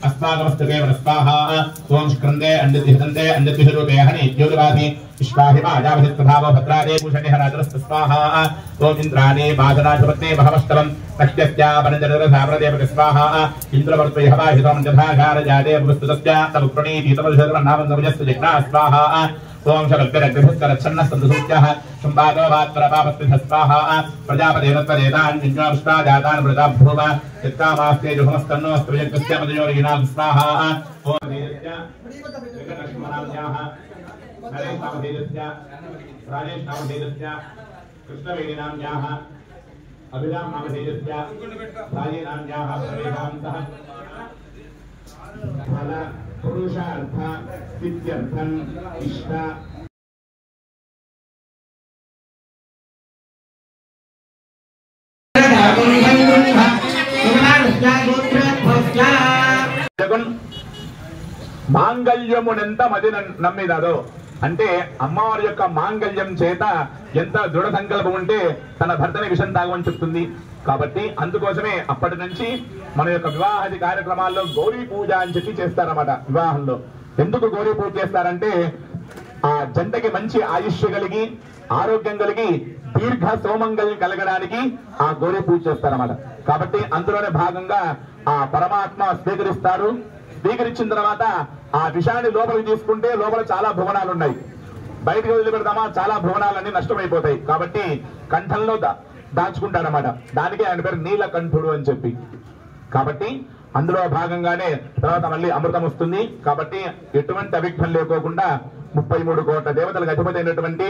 अस्माकमस्तके वनस्वाहा ओम शुक्रंदे अंडतिहदंते अंडतिहरूपे हनि ज्योतिवासी विश्वाहिमा जावधित्प्रभावो भद्रादे भूषणे हराजरस्वाहा ओम इंद्राणे बाधराजपत्ने महवष्टवं नक्ष्यस्या वनजरसावरदेव स्वाहा इंद्रवर्तय हवाहितं जथाघार जाते वस्तुतस्या तव प्रणीति तव शरणनामं नवजस्य जिज्ञा स्वाहा ओम शरग्रग्रभिस्करच्छन्नस्तुसूच्यः शुम्भागवात्परपापस्तिः स्वाहा प्रजापतेनत्वदेतान् विज्ञाविश्वाजातान् मृताभ्रूव यत्कामास्ते जुहमस्तन्नो स्त्रियज्ञस्य मदयोगिनां स्वाहा ओम देवस्य विकटलक्ष्मणाभ्याः नरेशनामधेयस्य राजेशनामधेयस्य कृष्णवेणीनाम्याः अभिरामनामधेयस्य राजेनाम्याः प्रवेदान्तः फल पुरुषार्थ सिद्ध्यर्थं इष्ट మాంగళ్యమునెంత మది నమ్మిదాదో అంటే అమ్మవారి యొక్క మాంగళ్యం చేత ఎంత దృఢ సంకల్పం ఉంటే తన భర్తని విషం తాగమని చెప్తుంది. కాబట్టి అందుకోసమే అప్పటి నుంచి మన యొక్క వివాహాది కార్యక్రమాల్లో గౌరీ పూజ అని చెప్పి చేస్తారన్నమాట. వివాహంలో ఎందుకు గౌరీ పూజ చేస్తారంటే ఆ జంటకి మంచి ఆయుష్య కలిగి ఆరోగ్యం కలిగి దీర్ఘ సౌమంగళ్యం కలగడానికి ఆ గౌరీ పూజ చేస్తారన్నమాట. కాబట్టి అందులోనే భాగంగా ఆ పరమాత్మ స్వీకరిస్తారు. స్వీకరించిన తర్వాత ఆ విషాన్ని లోపలికి తీసుకుంటే లోపల చాలా భువనాలు ఉన్నాయి. బయటకు వదిలిపెడతామా చాలా భువనాలన్నీ నష్టమైపోతాయి. కాబట్టి కంఠంలో దాచుకుంటాడనమాట. దానికి ఆయన పేరు నీలకంఠుడు అని చెప్పి. కాబట్టి అందులో భాగంగానే తర్వాత మళ్ళీ అమృతం వస్తుంది. కాబట్టి ఎటువంటి అవిఘ్నం లేకోకుండా 33 కోట్ల దేవతలకు అధిపతి అయినటువంటి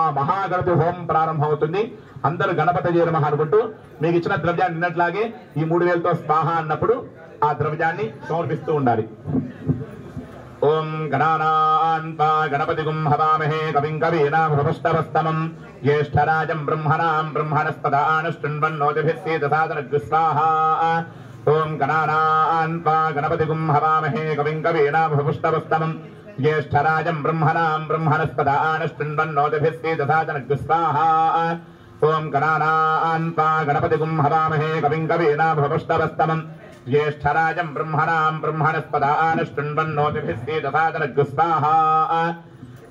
ఆ మహాగణపతి హోమం ప్రారంభం అవుతుంది. అందరూ గణపతి నమః అనుకుంటూ మీకు ఇచ్చిన ద్రవ్యాన్ని నిన్నట్లాగే ఈ 3000తో స్వాహ అన్నప్పుడు ఆ ద్రవ్యాన్ని సమర్పిస్తూ ఉండాలి. ఓం గణానాన్పా గణపతిగుం హవామహే కవిం కవీనాముపస్తవస్తమం జ్యేష్ఠరాజం బ్రహ్మణాం బ్రహ్మణస్పదానుష్ఠున్వన్నోతిభిస్సేదసాదనగ్స్వాహా. ఓం గణానాన్పా గణపతిగుం హవామహే కవిం కవీనాముపస్తవస్తమం జ్యేష్ఠరాజం బ్రహ్మణాం బ్రహ్మణస్పదానుష్ఠున్వన్నోతిభిస్సేదసాదనగ్స్వాహా. ఓం గణానాన్పా గణపతిగుం హవామహే కవిం కవీనాముపస్తవస్తమం జ్యేష్ఠరాజం బ్రహ్మణాం బ్రహ్మణస్పదానుష్ఠున్వన్నోతిభిస్సేదసాదనగ్స్వాహా.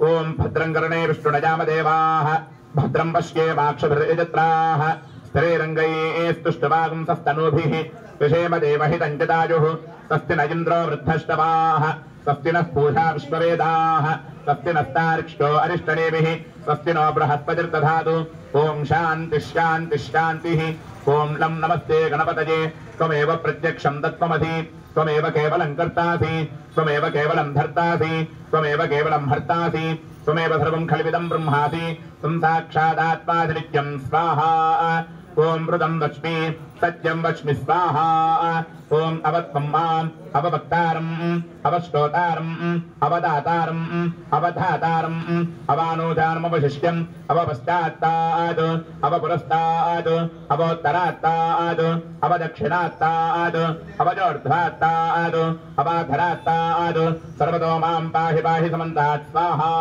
ఓం భద్రం కర్ణే విష్ణునయామదేవాః భద్రం పశ్యేమాక్షభిర్యజత్రాః స్థిరైరంగైస్తుష్టవాగుంసస్తనూభిః విషేమ దేవహితం జదాయుః స్వస్తి న ఇంద్రో వృద్ధశ్రవాః స్వస్తి నః పూషా విశ్వవేదాః స్వస్తి నస్తార్క్ష్యో అరిష్టనేమిః స్వస్తి నో బృహస్పతిర్దధాతు. ఓం శాంతి శాంతి శాంతిః. ఓం లం నమస్తే గణపతయే త్వమేవ ప్రత్యక్షం తత్వమసి త్వమేవ కేవలం కర్తాసి త్వమేవ కేవలం ధర్తాసి త్వమేవ కేవలం హర్తాసి త్వమేవ సర్వం ఖల్విదం బ్రహ్మాసి త్వం సాక్షాదాత్మాసి నిత్యం స్వాహా. ఓం మృతం వచ్మి సత్యం వచ్మి స్వాహా. ఓం అవత్వం మాం అవవక్తారం అవశ్రోతారం అవదాతారం అవధాతారం అవానోదానమవశిష్యం అవపశ్చాత్తాద్ అవపురస్తాద్ అవోత్తరాత్తాద్ అవదక్షిణాత్తాద్ అవజోర్ధ్వాత్తాద్ అవాధరాత్తాద్ సర్వతో మాం పాహి పాహి సమంతాత్ స్వాహా.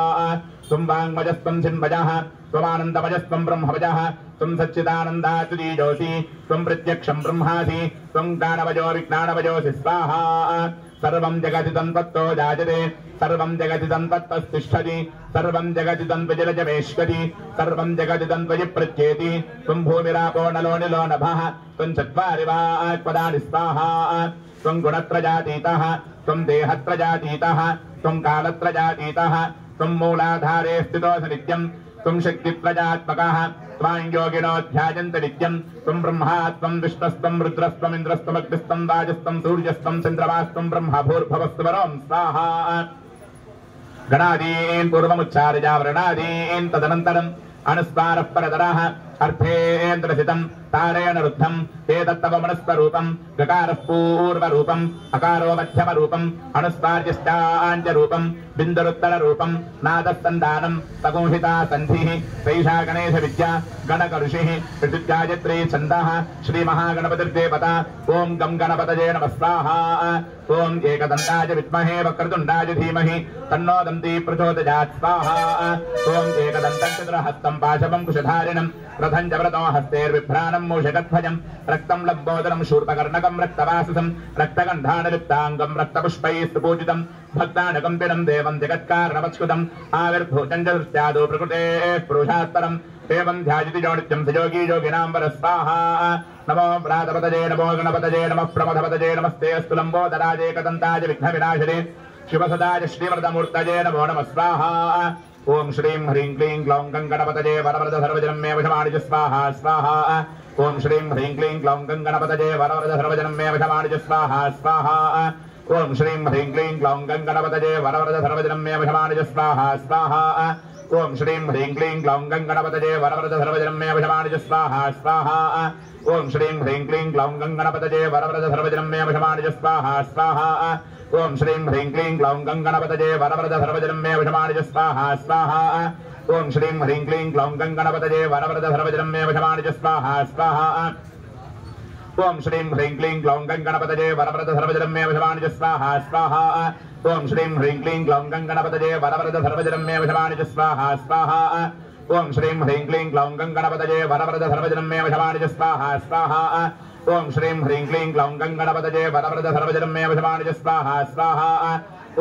త్వం వాంగ్మజస్త్వం చిన్మజః త్వమానందమజస్త్వం బ్రహ్మవజః త్వం సచ్చిదానందాతులీజోసి త్వం ప్రత్యక్షం బ్రహ్మాసి త్వం జ్ఞానవజో విజ్ఞానవజోసి స్వాహా. సర్వం జగతి తన్వత్తో జాయతే సర్వం జగతి తన్వత్తస్థిష్ఠతి సర్వం జగతి తన్వజలజమేష్కతి సర్వం జగతి తన్వజి ప్రత్యేతి త్వం భూమిరాపో నలో నిలో నభః త్వం చత్వారి వాక్పదాని స్వాహా. త్వం గుణత్రజాతీతః త్వం దేహత్రజాతీతః త్వం కాలత్రజాతీతః త్వం మూలాధారే స్థితోసి నిత్యం త్వం శక్తిత్రజాత్మకః త్వాం యోగినో ధ్యాయంత నిత్యం త్వం బ్రహ్మా త్వం విష్ణుస్త్వం రుద్రస్త్వం ఇంద్రస్త్వం అగ్నిస్త్వం వాయుస్త్వం సూర్యస్త్వం చంద్రమాస్త్వం బ్రహ్మ భూర్భువస్సువరోం స్వాహా. గణాదీన్ పూర్వముచ్చార్య వ్రణాదీన్ తదనంతరం అనుస్వారః పరతరః अर्थेन्द्रसितं तारेण रुद्धं एतत्तव मनस्वरूपं गकारः पूर्वरूपं अकारो मध्यमरूपं अनुस्वार्यश्चाञ्चरूपं बिन्दुरुत्तररूपं नादस्सन्धानं सगुंहिता सन्धिः सैषा गणेशविद्या गणकऋषिः ऋतुगायत्री छन्दः श्रीमहागणपतिर्देवता ॐ गं गणपतये नमः स्वाहा ॐ एकदन्ताय विद्महे वक्रतुण्डाय धीमहि तन्नो दन्ती प्रचोदयात् स्वाहा ॐ एकदन्तं चतुर्हस्तं पाशवं कुशधारिणं रथं च व्रतो हस्तेर्बिभ्राणं मूषकध्वजं रक्तं लम्बोदरं शूर्पकर्णकं रक्तवाससं रक्तगन्धानुलिप्ताङ्गं रक्तपुष्पैस्तु पूजितं भक्तानुकम्पिनं देवं जगत्कारणवत्स्कृतम् आविर्भूतं च दृष्ट्यादो प्रकृतेः पुरुषात्परम् एवं ध्यायति जोनित्यं सयोगी योगिनां वरस्वाहा नमो व्रातपतये नमो गणपतये नमः प्रमथपतये नमस्ते अस्तु लम्बोदराय एकदन्ताय विघ्नविनाशिने शिवसदाय श्रीवरदमूर्तये नमो नमः स्वाहा ओम श्रीं ह्रीं क्लीं ग्लौं गणपतये वरवरद सर्वजनं मे वशमाणि स्वाहा स्वाहा ओम श्रीं ह्रीं क्लीं ग्लौं गणपतये वरवरद सर्वजनं मे वशमाणि स्वाहा स्वाहा ओम श्रीं ह्रीं क्लीं ग्लौं गणपतये वरवरद सर्वजनं मे वशमाणि स्वाहा स्वाहा ओम श्रीं ह्रीं क्लीं ग्लौं गणपतये वरवरद सर्वजनं मे वशमाणि स्वाहा स्वाहा ओम श्रीं ह्रीं क्लीं ग्लौं गणपतये वरवरद सर्वजनं मे वशमाणि स्वाहा स्वाहा ओम श्रीं ह्रीं क्लीं ग्लौं गणपतये वरवरद सर्वजनं मे वशमाणि स्वाहा स्वाहा ओम श्रीं ह्रीं क्लीं ग्लौं गणपतये वरवरद सर्वजनं मे वशमाणि स्वाहा स्वाहा ओम श्रीं ह्रीं क्लीं ग्लौं गणपतये वरवरद सर्वजनं मे वशमाणि स्वाहा स्वाहा ओम श्रीं ह्रीं क्लीं ग्लौं गणपतये वरवरद सर्वजनं मे वशमाणि स्वाहा स्वाहा ओम श्रीं ह्रीं क्लीं ग्लौं गणपतये वरवरद सर्वजनं मे वशमाणि स्वाहा स्वाहा ओम श्रीं ह्रीं क्लीं ग्लौं गणपतये वरवरद सर्वजनं मे वशमाणि स्वाहा स्वाहा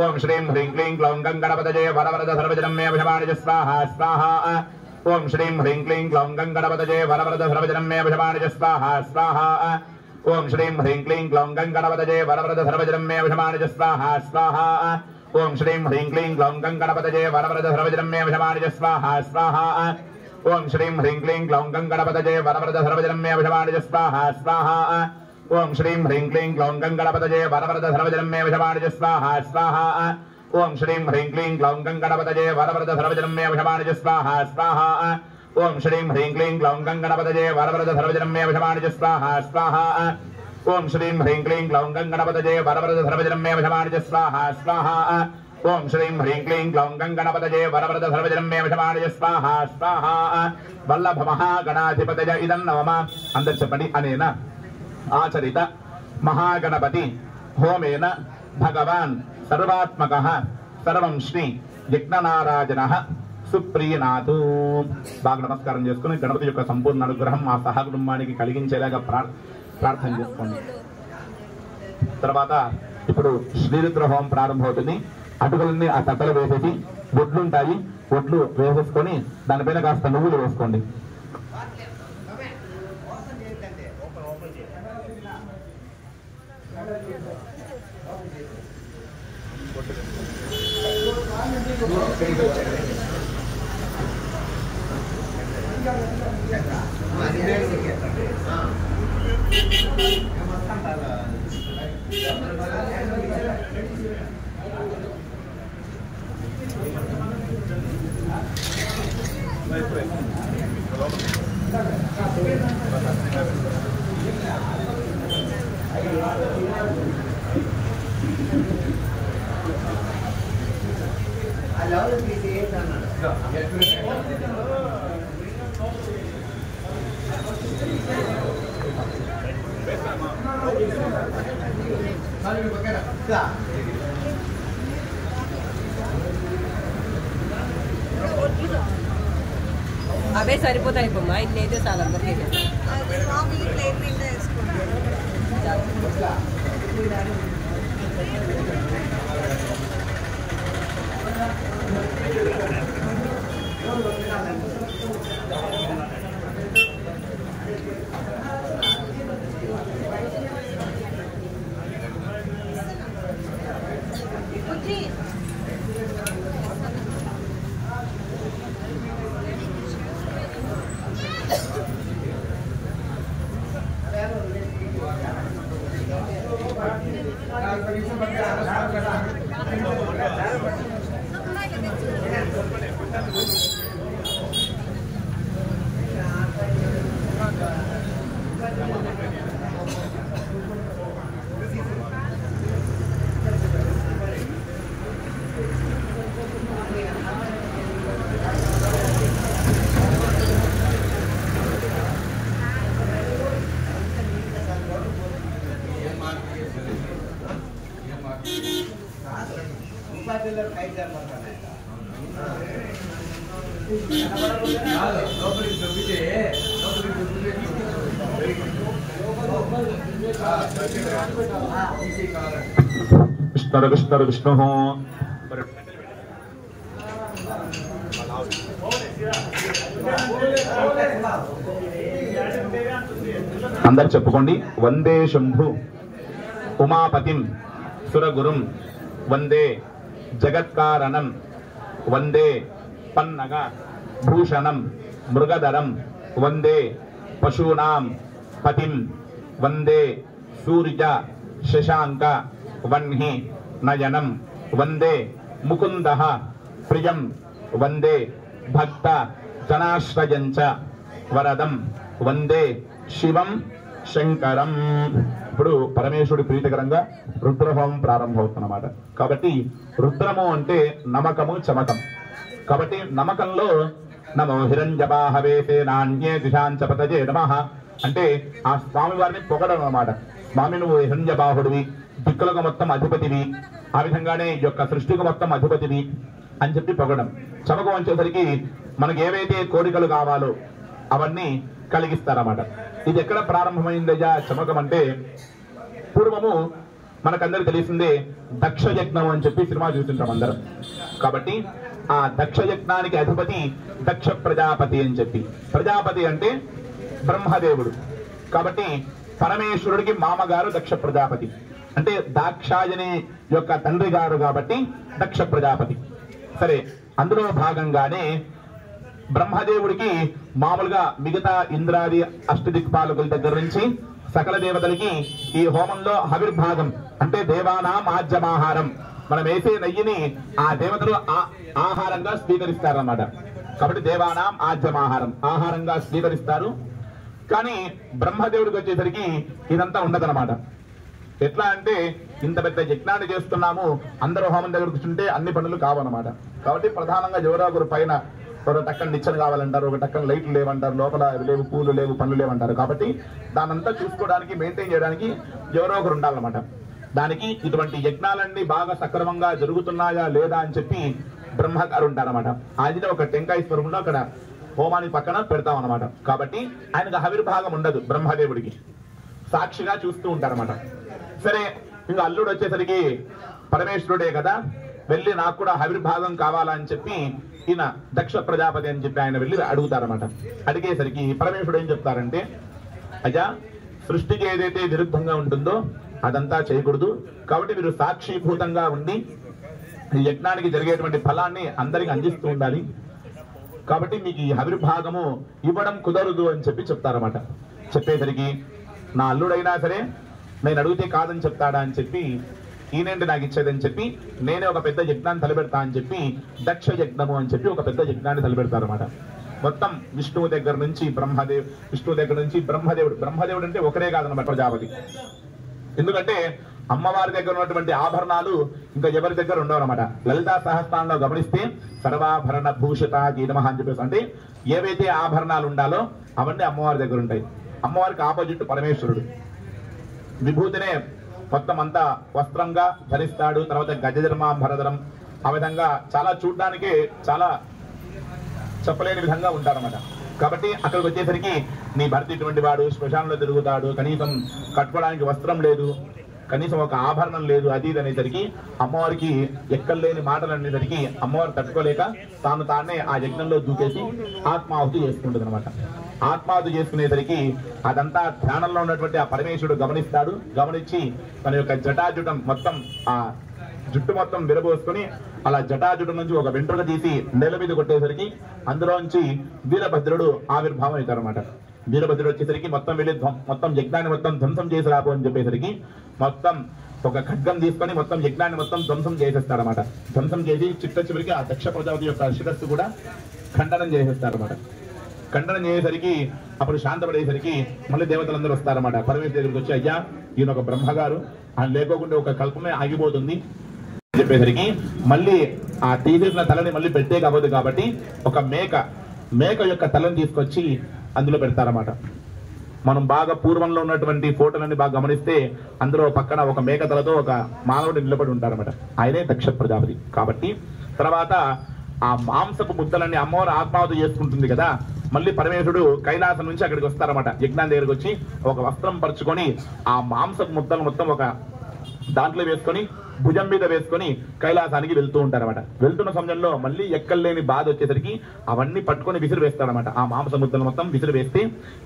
ओम श्रीं ह्रीं क्लीं ग्लौं गणपतये वरवरद सर्वजनं मे वशमाणि स्वाहा स्वाहा ओम श्रीं ह्रीं क्लीं ग्लौं गणपतये वरवरद सर्वजनं मे वशमाणि स्वाहा स्वाहा ओम श्रीं ह्रीं क्लीं ग्लौं गणपतये वरवरद सर्वजनं मे वशमाणि स्वाहा स्वाहा ओम श्रीं ह्रीं क्लीं ग्लौं गणपतये वरवरद सर्वजनं मे वशमाणि स्वाहा स्वाहा ओम श्रीं ह्रीं क्लीं ग्लौं गणपतये वरवरद सर्वजनं मे वशमाणि स्वाहा स्वाहा ओम श्रीं ह्रीं क्लीं ग्लौं गणपतये वरवरद सर्वजनं मे वशमाणि स्वाहा स्वाहा ओम श्रीं ह्रीं क्लीं ग्लौं गणपतये वरवरद सर्वजनं मे वशमाणि स्वाहा स्वाहा ओम श्रीं ह्रीं क्लीं ग्लौं गणपतये वरवरद सर्वजनं मे वशमाणि स्वाहा स्वाहा ओम श्रीं ह्रीं क्लीं ग्लौं गणपतये वरवरद सर्वजनं मे वशमाणि स्वाहा स्वाहा ओम श्रीं ह्रीं क्लीं ग्लौं गणपतये वरवरद सर्वजनं मे वशमाणि स्वाहा स्वाहा वल्लभ महागणाधिपतय इदं नवमा अंदर చెప్పండి అనేన ఆచరిత మహాగణపతి హోమేన భగవాన్ సర్వాత్మకః సర్వం శ్రీ యజ్ఞనారాయణః సుప్రియనాథు బాగా నమస్కారం చేసుకుని గణపతి యొక్క సంపూర్ణ అనుగ్రహం మా సహ కుటుంబానికి కలిగించేలాగా ప్రార్థన చేసుకోండి. తర్వాత ఇప్పుడు శ్రీరుద్ర హోమం ప్రారంభమవుతుంది. అటుకులన్నీ ఆ తట్టలు వేసేసి ఒడ్లు ఉంటాయి, ఒడ్లు వేసేసుకొని దానిపైన కాస్త నువ్వులు వేసుకోండి. అవే సరిపోతాయి బొమ్మ, ఇట్లయితే చాలా అందరికీ విష్ణు విష్ణు అందరు చెప్పుకోండి. వందే శంభు ఉమాపతిం సురగురుం వందే జగత్కారణం వందే పన్నగ భూషణం మృగధరం వందే పశూనాం పతిం వందే సూర్య శశాంక వహ్ని నయనం వందే ముకుందః ప్రియం వందే భక్త జనాశ్రయంచ వరదం వందే శివం శంకరం. ఇప్పుడు పరమేశ్వరుడి ప్రీతికరంగా రుద్రహోమం ప్రారంభమవుతుందన్నమాట. కాబట్టి రుద్రము అంటే నమకము చమకం. కాబట్టి నమకంలో నమో హిరణ్యబాహవేసే నాణ్యే దిశాంచ పతజే నమః అంటే ఆ స్వామి వారిని పొగడం అన్నమాట. స్వామి నువ్వు హిరణ్యబాహుడివి, దిక్కులకు మొత్తం అధిపతివి, ఆ విధంగానే ఈ యొక్క సృష్టికి మొత్తం అధిపతివి అని చెప్పి పొగడం. చమకం వచ్చేసరికి మనకి ఏవైతే కోరికలు కావాలో అవన్నీ కలిగిస్తారన్నమాట. ఇది ఎక్కడ ప్రారంభమైందయ్యా చమకం అంటే, పూర్వము మనకందరికి తెలిసిందే దక్ష యజ్ఞం అని చెప్పి సినిమా చూస్తుంటాం అందరం. కాబట్టి ఆ దక్ష యజ్ఞానికి అధిపతి దక్ష ప్రజాపతి అని చెప్పి, ప్రజాపతి అంటే బ్రహ్మదేవుడు. కాబట్టి పరమేశ్వరుడికి మామగారు దక్ష ప్రజాపతి అంటే దాక్షాయని యొక్క తండ్రి గారు కాబట్టి దక్ష ప్రజాపతి. సరే, అందులో భాగంగానే బ్రహ్మదేవుడికి మామూలుగా మిగతా ఇంద్రాది అష్టదిక్పాలకుల దగ్గర నుంచి సకల దేవతలకి ఈ హోమంలో హవిర్భాగం అంటే దేవానాం ఆజ్యమాహారం, మనం వేసే నెయ్యిని ఆ దేవతలు ఆహారంగా స్వీకరిస్తారన్నమాట. కాబట్టి దేవానాం ఆజ్యమాహారం ఆహారంగా స్వీకరిస్తారు. కానీ బ్రహ్మదేవుడికి వచ్చేసరికి ఇదంతా ఉండదన్నమాట. ఎట్లా అంటే ఇంత పెద్ద యజ్ఞాన్ని చేస్తున్నాము, అందరూ హోమం దగ్గర కూర్చుంటే అన్ని పనులు కావన్నమాట. కాబట్టి ప్రధానంగా ఎవరో ఒకరు పైన ఒక టక్కన నిచ్చెన కావాలంటారు, ఒక టక్కన లైట్లు లేవంటారు, లోపల లేవు, పూలు లేవు, పనులు లేవంటారు. కాబట్టి దానంతా చూసుకోవడానికి మెయింటైన్ చేయడానికి ఎవరో ఒకరు ఉండాలన్నమాట. దానికి ఇటువంటి యజ్ఞాలన్నీ బాగా సక్రమంగా జరుగుతున్నాయా లేదా అని చెప్పి బ్రహ్మగారు ఉంటారన్నమాట. ఆయన ఒక టెంకాయ స్వరూపంలో అక్కడ హోమానికి పక్కన పెడతాం అన్నమాట. కాబట్టి ఆయనకు హవిర్భాగం ఉండదు, బ్రహ్మదేవుడికి సాక్షిగా చూస్తూ ఉంటారన్నమాట. సరే, ఇంకా అల్లుడు వచ్చేసరికి పరమేశ్వరుడే కదా, వెళ్ళి నాకు కూడా హవిర్భాగం కావాలని చెప్పి ఈయన దక్ష ప్రజాపతి అని చెప్పి ఆయన వెళ్ళి అడుగుతారన్నమాట. అడిగేసరికి పరమేశ్వరుడు ఏం చెప్తారంటే, అయ్యా సృష్టికి ఏదైతే విరుద్ధంగా ఉంటుందో అదంతా చేయకూడదు. కాబట్టి మీరు సాక్షిభూతంగా ఉండి ఈ యజ్ఞానికి జరిగేటువంటి ఫలాన్ని అందరికి అందిస్తూ ఉండాలి. కాబట్టి మీకు ఈ హవిర్భాగము ఇవ్వడం కుదరదు అని చెప్పి చెప్తారన్నమాట. చెప్పేసరికి నా అల్లుడైనా సరే నేను అడిగితే కాదని చెప్తాడా అని చెప్పి, ఈయనేంటి నాకు ఇచ్చేదని చెప్పి నేనే ఒక పెద్ద యజ్ఞాన్ని తలపెడతా అని చెప్పి దక్ష యజ్ఞము అని చెప్పి ఒక పెద్ద యజ్ఞాన్ని తలపెడతారన్నమాట. మొత్తం విష్ణువు దగ్గర నుంచి బ్రహ్మదేవుడు అంటే ఒకరే కాదన్నమాట ప్రజాపతి. ఎందుకంటే అమ్మవారి దగ్గర ఉన్నటువంటి ఆభరణాలు ఇంకా ఎవరి దగ్గర ఉండవు అన్నమాట. లలితా సహస్రాల్లో గమనిస్తే సర్వాభరణ భూషిత గీనమహ అని చెప్పేసి అంటే ఏవైతే ఆభరణాలు ఉండాలో అవన్నీ అమ్మవారి దగ్గర ఉంటాయి. అమ్మవారికి ఆపోజిట్ పరమేశ్వరుడు. విభూతినే మొత్తం అంతా వస్త్రంగా ధరిస్తాడు. తర్వాత గజధర్మాంబరధరం, ఆ విధంగా చాలా చూడడానికి చాలా చెప్పలేని విధంగా ఉంటారన్నమాట. కాబట్టి అక్కడికి వచ్చేసరికి నీ భర్త ఇటువంటి వాడు, శ్మశానంలో తిరుగుతాడు, కనీసం కట్టుకోవడానికి వస్త్రం లేదు, కనీసం ఒక ఆభరణం లేదు, అది ఇది అనేసరికి అమ్మవారికి ఎక్కలేని మాటలు అనేసరికి అమ్మవారు తట్టుకోలేక తానే ఆ యజ్ఞంలో దూకేసి ఆత్మాహుతి చేసుకుంటుంది అనమాట. ఆత్మాహుతి చేసుకునేసరికి అదంతా ధ్యానంలో ఉన్నటువంటి ఆ పరమేశ్వరుడు గమనిస్తాడు. గమనించి తన యొక్క జటాజుటం మొత్తం ఆ జుట్టు మొత్తం విరబోసుకుని అలా జటాజుటం నుంచి ఒక వెంట్రుక తీసి నేల మీద కొట్టేసరికి అందులోంచి వీరభద్రుడు ఆవిర్భావం అవుతారన్నమాట. వీరభద్రుడు వచ్చేసరికి మొత్తం వెళ్ళి మొత్తం యజ్ఞాన్ని మొత్తం ధ్వంసం చేసి రాబో అని చెప్పేసరికి మొత్తం ఒక ఖడ్గం తీసుకొని మొత్తం యజ్ఞాన్ని మొత్తం ధ్వంసం చేసేస్తారన్నమాట. ధ్వంసం చేసి చిట్ట చివరికి ఆ దక్ష ప్రజాపతి యొక్క శిరస్సు కూడా ఖండనం చేసేస్తారన్నమాట. ఖండనం చేసేసరికి అప్పుడు శాంతపడేసరికి మళ్ళీ దేవతలందరూ వస్తారన్నమాట. పరమేశ్వర దగ్గరికి వచ్చి, అయ్యా ఈయన ఒక బ్రహ్మగారు, ఆయన లేకోకుండా ఒక కల్పమే ఆగిపోతుంది చెప్పేసరికి మళ్ళీ ఆ తీసేసిన తలని మళ్ళీ పెట్టే కావద్దు కాబట్టి ఒక మేక యొక్క తలని తీసుకొచ్చి అందులో పెడతారన్నమాట. మనం బాగా పూర్వంలో ఉన్నటువంటి ఫోటోలన్నీ బాగా గమనిస్తే అందులో పక్కన ఒక మేకతలతో ఒక మానవుడు నిలబడి ఉంటారన్నమాట. ఆయనే దక్ష ప్రజాపతి. కాబట్టి తర్వాత ఆ మాంసపు ముద్దలన్నీ అమ్మవారు ఆత్మావతి చేసుకుంటుంది కదా, మళ్ళీ పరమేశ్వరుడు కైలాసం నుంచి అక్కడికి వస్తారన్నమాట. యజ్ఞాన్ని దగ్గరికి వచ్చి ఒక వస్త్రం పరుచుకొని ఆ మాంసపు ముద్దలు మొత్తం ఒక దాంట్లో వేసుకొని భుజం మీద వేసుకొని కైలాసానికి వెళ్తూ ఉంటారన్నమాట. వెళ్తున్న సమయంలో మళ్ళీ ఎక్కలేని బాధ వచ్చేసరికి అవన్నీ పట్టుకొని విసిరి వేస్తారన్నమాట. ఆ మాంస ముద్దలు మొత్తం విసిరి వేస్తే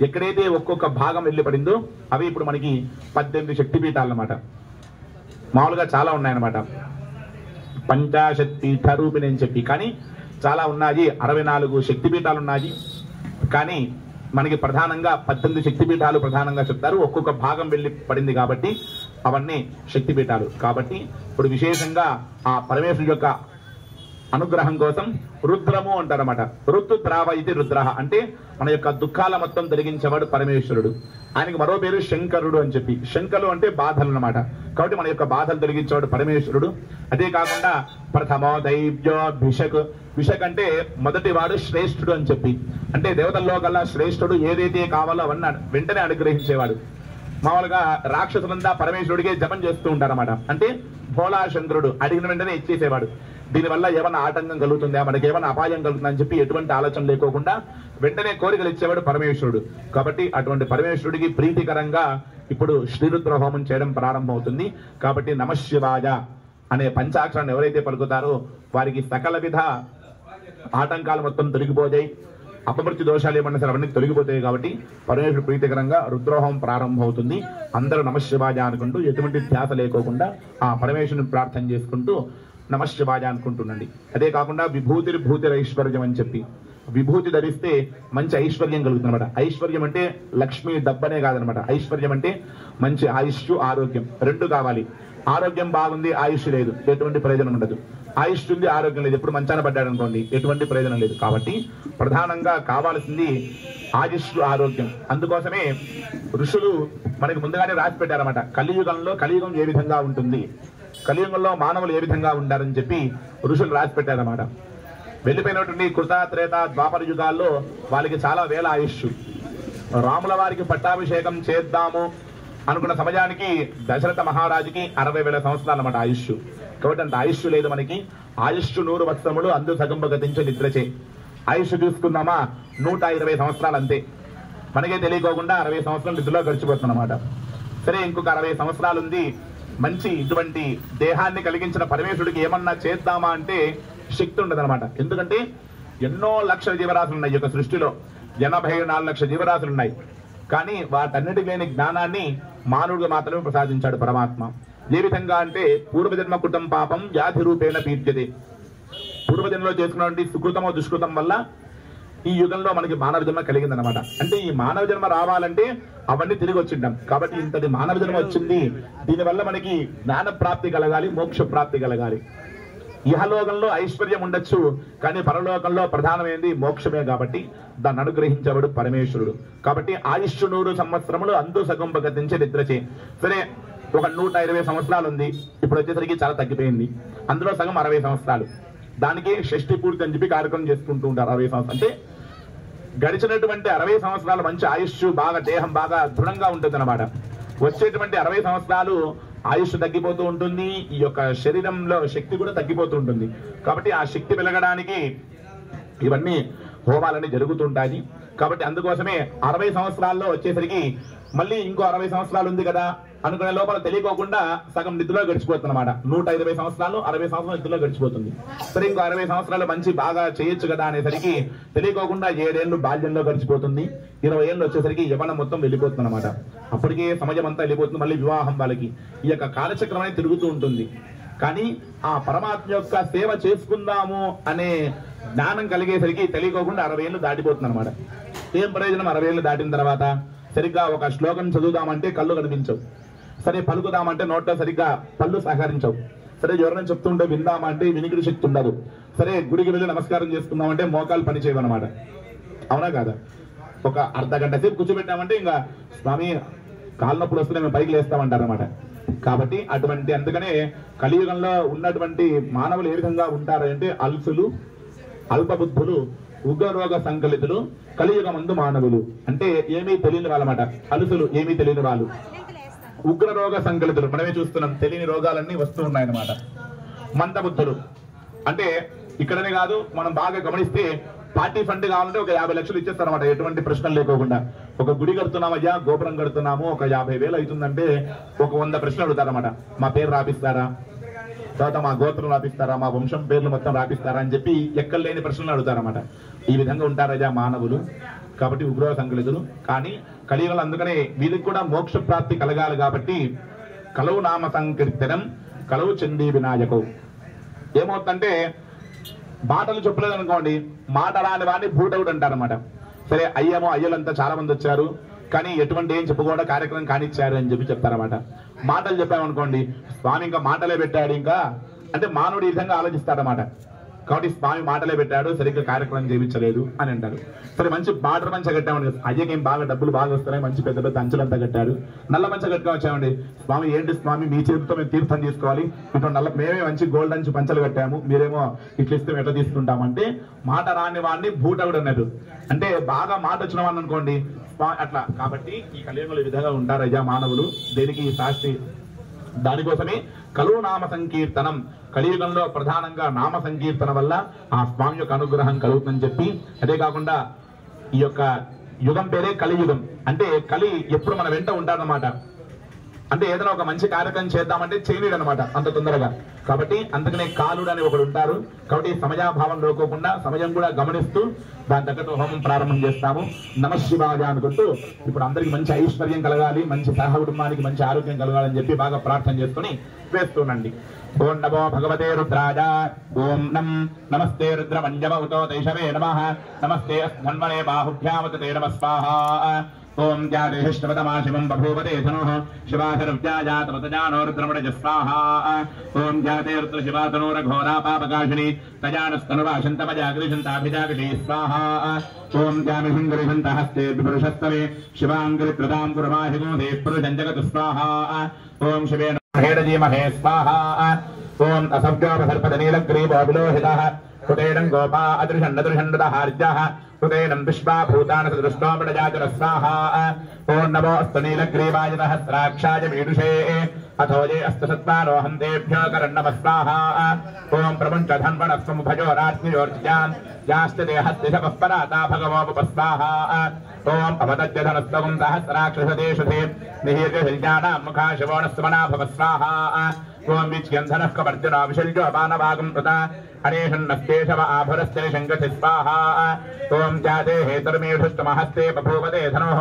ఎక్కడైతే ఒక్కొక్క భాగం వెళ్ళి పడిందో అవి ఇప్పుడు మనకి 18 శక్తిపీఠాలు అన్నమాట. మామూలుగా చాలా ఉన్నాయన్నమాట. పంచాశత్ పీఠ రూపిణి అని చెప్పి, కానీ చాలా ఉన్నాయి. 64 శక్తిపీఠాలు ఉన్నాయి. కానీ మనకి ప్రధానంగా 18 శక్తిపీఠాలు ప్రధానంగా చెప్తారు. ఒక్కొక్క భాగం వెళ్ళి పడింది కాబట్టి అవన్నీ శక్తిపీఠాలు. కాబట్టి ఇప్పుడు విశేషంగా ఆ పరమేశ్వరుడు యొక్క అనుగ్రహం కోసం రుద్రము అంటారన్నమాట. రుద్రావ ఇది రుద్రః అంటే మన యొక్క దుఃఖాల మొత్తం తొలగించేవాడు పరమేశ్వరుడు. ఆయనకి మరో పేరు శంకరుడు అని చెప్పి. శంకరు అంటే బాధలు అన్నమాట. కాబట్టి మన యొక్క బాధలు తొలగించేవాడు పరమేశ్వరుడు. అదే కాకుండా ప్రథమో దైవ్యో భిషక్. భిషక్ అంటే మొదటి వాడు శ్రేష్ఠుడు అని చెప్పి, అంటే దేవతల్లో కల్లా శ్రేష్ఠుడు. ఏదైతే కావాలో అవన్నీ వెంటనే అనుగ్రహించేవాడు. మామూలుగా రాక్షసులంతా పరమేశ్వరుడికే జపం చేస్తూ ఉంటారన్నమాట. అంటే భోళా శంకరుడు అడిగిన వెంటనే ఇచ్చేసేవాడు. దీనివల్ల ఏమైనా ఆటంకం కలుగుతుందా, మనకి ఏమైనా అపాయం కలుగుతుందా అని చెప్పి ఎటువంటి ఆలోచన లేకోకుండా వెంటనే కోరికలు ఇచ్చేవాడు పరమేశ్వరుడు. కాబట్టి అటువంటి పరమేశ్వరుడికి ప్రీతికరంగా ఇప్పుడు శ్రీరుద్ర హోమం చేయడం ప్రారంభమవుతుంది. కాబట్టి నమశివాయ అనే పంచాక్షరాన్ని ఎవరైతే పలుకుతారో వారికి సకల విధ ఆటంకాలు మొత్తం తొలగిపోతాయి. అపమృత్యు దోషాలు ఏమన్నా సరే అవన్నీ తొలగిపోతాయి. కాబట్టి పరమేశ్వరుడు ప్రీతికరంగా రుద్రోహం ప్రారంభమవుతుంది. అందరూ నమశివాయ అనుకుంటూ ఎటువంటి ధ్యాస లేకోకుండా ఆ పరమేశ్వరుని ప్రార్థన చేసుకుంటూ నమశివాయ అనుకుంటుండండి. అదే కాకుండా విభూతిరైశ్వర్యం అని చెప్పి, విభూతి ధరిస్తే మంచి ఐశ్వర్యం కలుగుతుందన్నమాట. ఐశ్వర్యం అంటే లక్ష్మి డబ్బనే కాదనమాట. ఐశ్వర్యం అంటే మంచి ఆయుష్ ఆరోగ్యం రెండు కావాలి. ఆరోగ్యం బాగుంది, ఆయుష్ లేదు, ఎటువంటి ప్రయోజనం ఉండదు. ఆయుష్ ఉంది, ఆరోగ్యం లేదు, ఎప్పుడు మంచాన పడ్డాడు అనుకోండి, ఎటువంటి ప్రయోజనం లేదు. కాబట్టి ప్రధానంగా కావాల్సింది ఆయుష్ ఆరోగ్యం. అందుకోసమే ఋషులు మనకి ముందుగానే రాసి పెట్టారన్నమాట. కలియుగం ఏ విధంగా ఉంటుంది, కలియుగంలో మానవులు ఏ విధంగా ఉంటారని చెప్పి ఋషులు రాసి పెట్టారన్నమాట. వెళ్ళిపోయినటువంటి కృత త్రేత ద్వాపర యుగాల్లో వాళ్ళకి చాలా వేల ఆయుష్. రాముల వారికి పట్టాభిషేకం చేద్దాము అనుకున్న సమయానికి దశరథ మహారాజుకి 60,000 సంవత్సరాలు అన్నమాట ఆయుష్. కాబట్టి అంత ఆయుష్ లేదు మనకి. ఆయుష్ 100 వత్సరములు అందు సగంబ గతించే నిద్రచే. ఆయుష్ చూసుకుందామా 120 సంవత్సరాలు అంతే. మనకే తెలియకోకుండా 60 సంవత్సరాలు నిద్రలో గడిచిపోతుందన్నమాట. సరే, ఇంకొక 60 సంవత్సరాలు ఉంది. మంచి ఇటువంటి దేహాన్ని కలిగించిన పరమేశ్వరుడికి ఏమన్నా చేద్దామా అంటే శక్తి ఉండదన్నమాట. ఎందుకంటే ఎన్నో లక్షల జీవరాశులు ఉన్నాయి ఈ యొక్క సృష్టిలో. 84 లక్షల జీవరాశులు ఉన్నాయి. కానీ వాటన్నిటికి లేని జ్ఞానాన్ని మానవుడిగా మాత్రమే ప్రసాదించాడు పరమాత్మ. ఏ విధంగా అంటే పూర్వజన్మ కృతం పాపం వ్యాధి రూపేణ పీడ్యతే. పూర్వజన్మలో చేసుకున్నటువంటి సుకృతమో దుష్కృతం వల్ల ఈ యుగంలో మనకి మానవ జన్మ కలిగిందనమాట. అంటే ఈ మానవ జన్మ రావాలంటే అవన్నీ తిరిగి వచ్చింటాం. కాబట్టి ఇంతటి మానవ జన్మ వచ్చింది. దీనివల్ల మనకి జ్ఞాన ప్రాప్తి కలగాలి, మోక్ష ప్రాప్తి కలగాలి. ఇహలోకంలో ఐశ్వర్యం ఉండొచ్చు, కానీ పరలోకంలో ప్రధానమైనది మోక్షమే. కాబట్టి దాన్ని అనుగ్రహించేవాడు పరమేశ్వరుడు. కాబట్టి ఆయుష్ 100 సంవత్సరములు అందు సగం గతించే నిద్రచే. సరే, ఒక 120 సంవత్సరాలు ఉంది. ఇప్పుడు వచ్చేసరికి చాలా తగ్గిపోయింది. అందులో సగం 60 సంవత్సరాలు. దానికి షష్ఠి పూర్తి అని చెప్పి కార్యక్రమం చేసుకుంటూ ఉంటారు. 60 సంవత్సరాలు అంటే గడిచినటువంటి 60 సంవత్సరాలు మంచి ఆయుష్, బాగా దేహం బాగా దృఢంగా ఉంటుంది అన్నమాట. వచ్చేటువంటి 60 సంవత్సరాలు ఆయుష్ తగ్గిపోతూ ఉంటుంది. ఈ యొక్క శరీరంలో శక్తి కూడా తగ్గిపోతూ ఉంటుంది. కాబట్టి ఆ శక్తి వెలగడానికి ఇవన్నీ హోమాలన్నీ జరుగుతుంటాయి. కాబట్టి అందుకోసమే 60 సంవత్సరాల్లో వచ్చేసరికి మళ్ళీ ఇంకో 60 సంవత్సరాలు ఉంది కదా అనుకునే లోపల తెలియకోకుండా సగం నిద్రలో గడిచిపోతుందన్నమాట. 120 సంవత్సరాలు 60 సంవత్సరాలు నిద్రలో గడిచిపోతుంది. సరే, ఇంకో 60 సంవత్సరాలు మంచి బాగా చేయొచ్చు కదా అనేసరికి తెలియకోకుండా 7 ఏళ్ళు బాల్యంలో గడిచిపోతుంది. 20 ఏళ్ళు వచ్చేసరికి యవ్వనం మొత్తం వెళ్ళిపోతుంది అనమాట. అప్పటికే సమయం అంతా వెళ్ళిపోతుంది. మళ్ళీ వివాహం వాళ్ళకి ఈ యొక్క కాలచక్రం అనేది తిరుగుతూ ఉంటుంది. కానీ ఆ పరమాత్మ యొక్క సేవ చేసుకుందాము అనే జ్ఞానం కలిగేసరికి తెలియకోకుండా 60 ఏళ్ళు దాటిపోతుంది అనమాట. ఏం ప్రయోజనం 60 ఏళ్ళు దాటిన తర్వాత? సరిగ్గా ఒక శ్లోకం చదువుదామంటే కళ్ళు కనిపించవు. సరే, పలుకుదామంటే నోట్లో సరిగ్గా పళ్ళు సహకరించవు. సరే, ఎవరైనా చెప్తుంటే విందామంటే వినికిడి శక్తి ఉండదు. సరే, గుడికి వెళ్ళి నమస్కారం చేసుకుందామంటే మోకాలు పని చేయవన్నమాట. అవునా కాదా? ఒక అర్ధ గంట సేపు కూర్చోబెట్టామంటే ఇంకా స్వామి కాళ్ళ నొప్పులు వస్తే మేము పైకి లేస్తామంటారనమాట. కాబట్టి అందుకనే కలియుగంలో ఉన్నటువంటి మానవులు ఏ విధంగా ఉంటారంటే అల్సులు, అల్పబుద్ధులు, ఉగ్రరోగ సంకలితులు కలియుగమందు మానవులు అంటే ఏమీ తెలియని వాళ్ళమాట, అలుసులు ఏమీ తెలియని వాళ్ళు. ఉగ్రరోగ సంకలితులు మనమే చూస్తున్నాం, తెలియని రోగాలన్నీ వస్తూ ఉన్నాయన్నమాట. మందబుద్ధులు అంటే ఇక్కడనే కాదు, మనం బాగా గమనిస్తే పార్టీ ఫండ్ కావాలంటే ఒక 50 లక్షలు ఇచ్చేస్తారన్నమాట, ఎటువంటి ప్రశ్నలు లేకోకుండా. ఒక గుడి కడుతున్నామయ్యా, గోపురం కడుతున్నాము, ఒక 50,000 అవుతుందంటే ఒక 100 ప్రశ్నలు అడుగుతారన్నమాట. మా పేరు రాపిస్తారా, తర్వాత మా గోత్రం రాపిస్తారా, మా వంశం పేర్లు మొత్తం రాపిస్తారా అని చెప్పి ఎక్కలేని ప్రశ్నలు అడుగుతారన్నమాట. ఈ విధంగా ఉంటారయ్యా మానవులు. కాబట్టి ఉగ్రరోగ సంకలితులు. కానీ కలియుగంలో అందుకనే వీళ్ళకి కూడా మోక్ష ప్రాప్తి కలగాలి కాబట్టి కలవు నామ సంకీర్తనం కలవు చండీ వినాయకు. ఏమవుతుందంటే మాటలు చెప్పలేదు అనుకోండి, మాట రాని వాడిని భూటవుడు అంటారనమాట. సరే అయ్యేమో అయ్యలంతా చాలా మంది వచ్చారు కానీ ఎటువంటి ఏం చెప్పుకోవడం కార్యక్రమం కానిచ్చారు అని చెప్పి చెప్తారన్నమాట. మాటలు చెప్పామనుకోండి, స్వామి ఇంకా మాటలే పెట్టాడు ఇంకా అంటే మానవుడు ఈ విధంగా ఆలోచిస్తాడనమాట. కాబట్టి స్వామి మాటలే పెట్టాడు, సరిగ్గా కార్యక్రమం చేయించలేదు అని అంటారు. సరే మంచి బార్డర్ మంచిగా కట్టామండి, అయ్యకేం బాగా డబ్బులు బాగా వస్తున్నాయి, మంచి పెద్ద పెద్ద అంచులంతా కట్టాడు, నల్ల మంచిగా కట్టుకొని వచ్చామండి. స్వామి ఏంటి స్వామి మీ చేతితో మేము తీర్థం తీసుకోవాలి, ఇప్పుడు మేమే మంచి గోల్డ్ అంచు పంచలు కట్టాము, మీరేమో ఇట్లా ఇస్తే ఎట్లా తీసుకుంటామంటే మాట రాని వాడిని భూటవుడు అన్నారు. అంటే బాగా మాట వచ్చిన వాడిని అనుకోండి అట్లా. కాబట్టి ఈ కలియుగంలో ఈ విధంగా ఉంటారు అయ్యా మానవులు. దేనికి శాస్త్రి దానికోసమే కలువు నామ సంకీర్తనం. కలియుగంలో ప్రధానంగా నామ సంకీర్తన వల్ల ఆ స్వామి యొక్క అనుగ్రహం కలుగుతుందని చెప్పి, అదే కాకుండా ఈ యొక్క యుగం పేరే కలియుగం. అంటే కలి ఎప్పుడు మన వెంట ఉంటాడనమాట. అంటే ఏదైనా ఒక మంచి కార్యక్రమం చేద్దామంటే చేయలేడు అనమాట అంత తొందరగా. కాబట్టి అందుకనే కాలుడు అని ఒకడు ఉంటారు. కాబట్టి సమయాభావం లోకోకుండా సమయం కూడా గమనిస్తూ దాని తగ్గట్టు హోమం ప్రారంభం చేస్తాము. నమశివాయ అనుకుంటూ ఇప్పుడు అందరికి మంచి ఐశ్వర్యం కలగాలి, మంచి సహ కుటుంబానికి మంచి ఆరోగ్యం కలగాలని చెప్పి బాగా ప్రార్థన చేసుకుని వేస్తుండండి. ఓం నమో భగవతే రుద్రాయ. ఓం నమస్తే రుద్రమంజమౌతో దైశవే నమః. నమస్తే ధన్వనే బాహుభ్యామతే నమః స్వాహా. ఓం జాదేహిష్టవతమాశివం బభూవతే ధనుః శివాధరువ్యాజాతమతజానో రుద్రమణజ స్వాహా. ఓం జాతే రుద్ర శివాతనోరఘోరా పాపకాశిని తజానస్తనువాశంతమజాగరిషంతాభిజాగరీ స్వాహా. ఓం జామిహింగరిషంతహస్తే విపురుషస్తమే శివాంగరిత్రదాం కుర్మాహిగోధే పురుషంజగతు స్వాహా. ఓం శివేన హేడజీమహే స్వాహా. ఓం అసవ్యోపసర్పదనీలగ్రీవోభిలోహితః హృదయడం గోపా అదృషండదృషండదహార్జః హృదయనం విశ్వాభూతానసదృష్టోమడజాచర స్వాహా. ఓం నమో అస్తు నీలగ్రీవాయ సహస్రాక్షాయ మీడుషే అథోజే అస్తు సత్వారోహం తేభ్యో కరణమ స్వాహా. ఓం ప్రముంచధన్వణస్వముభజో రాజ్ఞయోర్జ్యాన్ యాస్తే హస్తిశపఃపరాతా భగవోపస్వాహా. ఓం అవదజ్యధనస్తవం సహస్రాక్షసదేశుధే నిహీర్యశల్యానాం ముఖా శివోణస్వనాభవ స్వాహా. ఓం విచ్యంధనః కవర్జనా విశల్యో బాణవాగం కృతా అనేషన్నస్తేషవ ఆభరస్తే శంకసి స్వాహా. ఓం జాతే హేతుర్మేఢుష్టమహస్తే బభూవతే ధనుః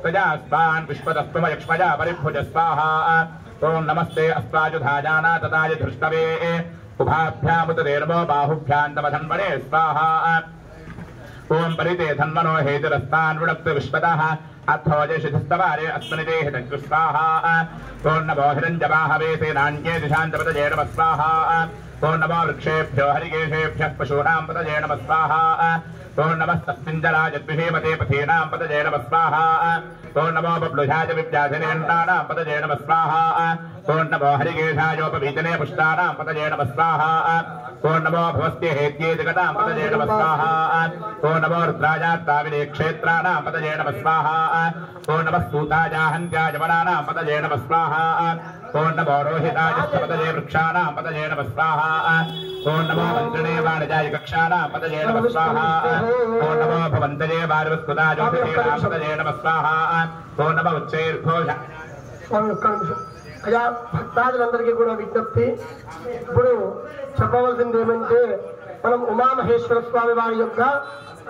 ప్రజాస్వాన్ విశ్వదస్త్వమయక్ష్మజా పరిభుజ స్వాహా. ఓం నమస్తే అస్వాయుధాజానా తదాయ ధృష్టవే ఉభాభ్యాముతదే నమో బాహుభ్యాంతమధన్వనే స్వాహా. ఓం పరితే ధన్వనో హేతురస్తాన్ విడక్త విశ్వతః అథోజశిస్తవారే అస్మనిదే హితజ్ఞ స్వాహా. ఓం నమో హిరంజవాహవే సేనాన్యే దిశాంతపతజే నమః స్వాహా. ఓం నమో వృక్షేభ్యో హరికేశేభ్యః పశూనాం పతజే నమః స్వాహా. ఓం నమస్తస్మింజరాజద్విషేమతే పథేనాం పతజే నమః స్వాహా. ఓం నమో బబ్లుషాయ విద్యాధనేంద్రాణాం పతజే నమః స్వాహా. ఓం నమో హరికేశాయోపవీతనే పుష్టానాం పతజే నమః స్వాహా. ఓం నమో భవస్య హేత్యే జగతాం పతజే నమః స్వాహా. ఓం నమో రుద్రాజాత్తావినే క్షేత్రాణాం పతజే నమః స్వాహా. ఓం నమః సూతాజాహంత్యాయ వనానాం పతజే నమః స్వాహా. ఓం నమో రోహితాయ పతజే వృక్షాణాం పతజే నమః స్వాహా. ఓం నమో మంత్రిణే వాణిజాయ కక్షాణాం పతజే నమః స్వాహా. ఓం నమో భవంతజే వారవస్కుతాయ పతజే నమః స్వాహా. ఓం నమో ఉచ్చైర్ఘోష. అయ్యా భక్తాదులందరికీ కూడా విజ్ఞప్తి, ఇప్పుడు చెప్పవలసింది ఏమంటే మనం ఉమామహేశ్వర స్వామి వారి యొక్క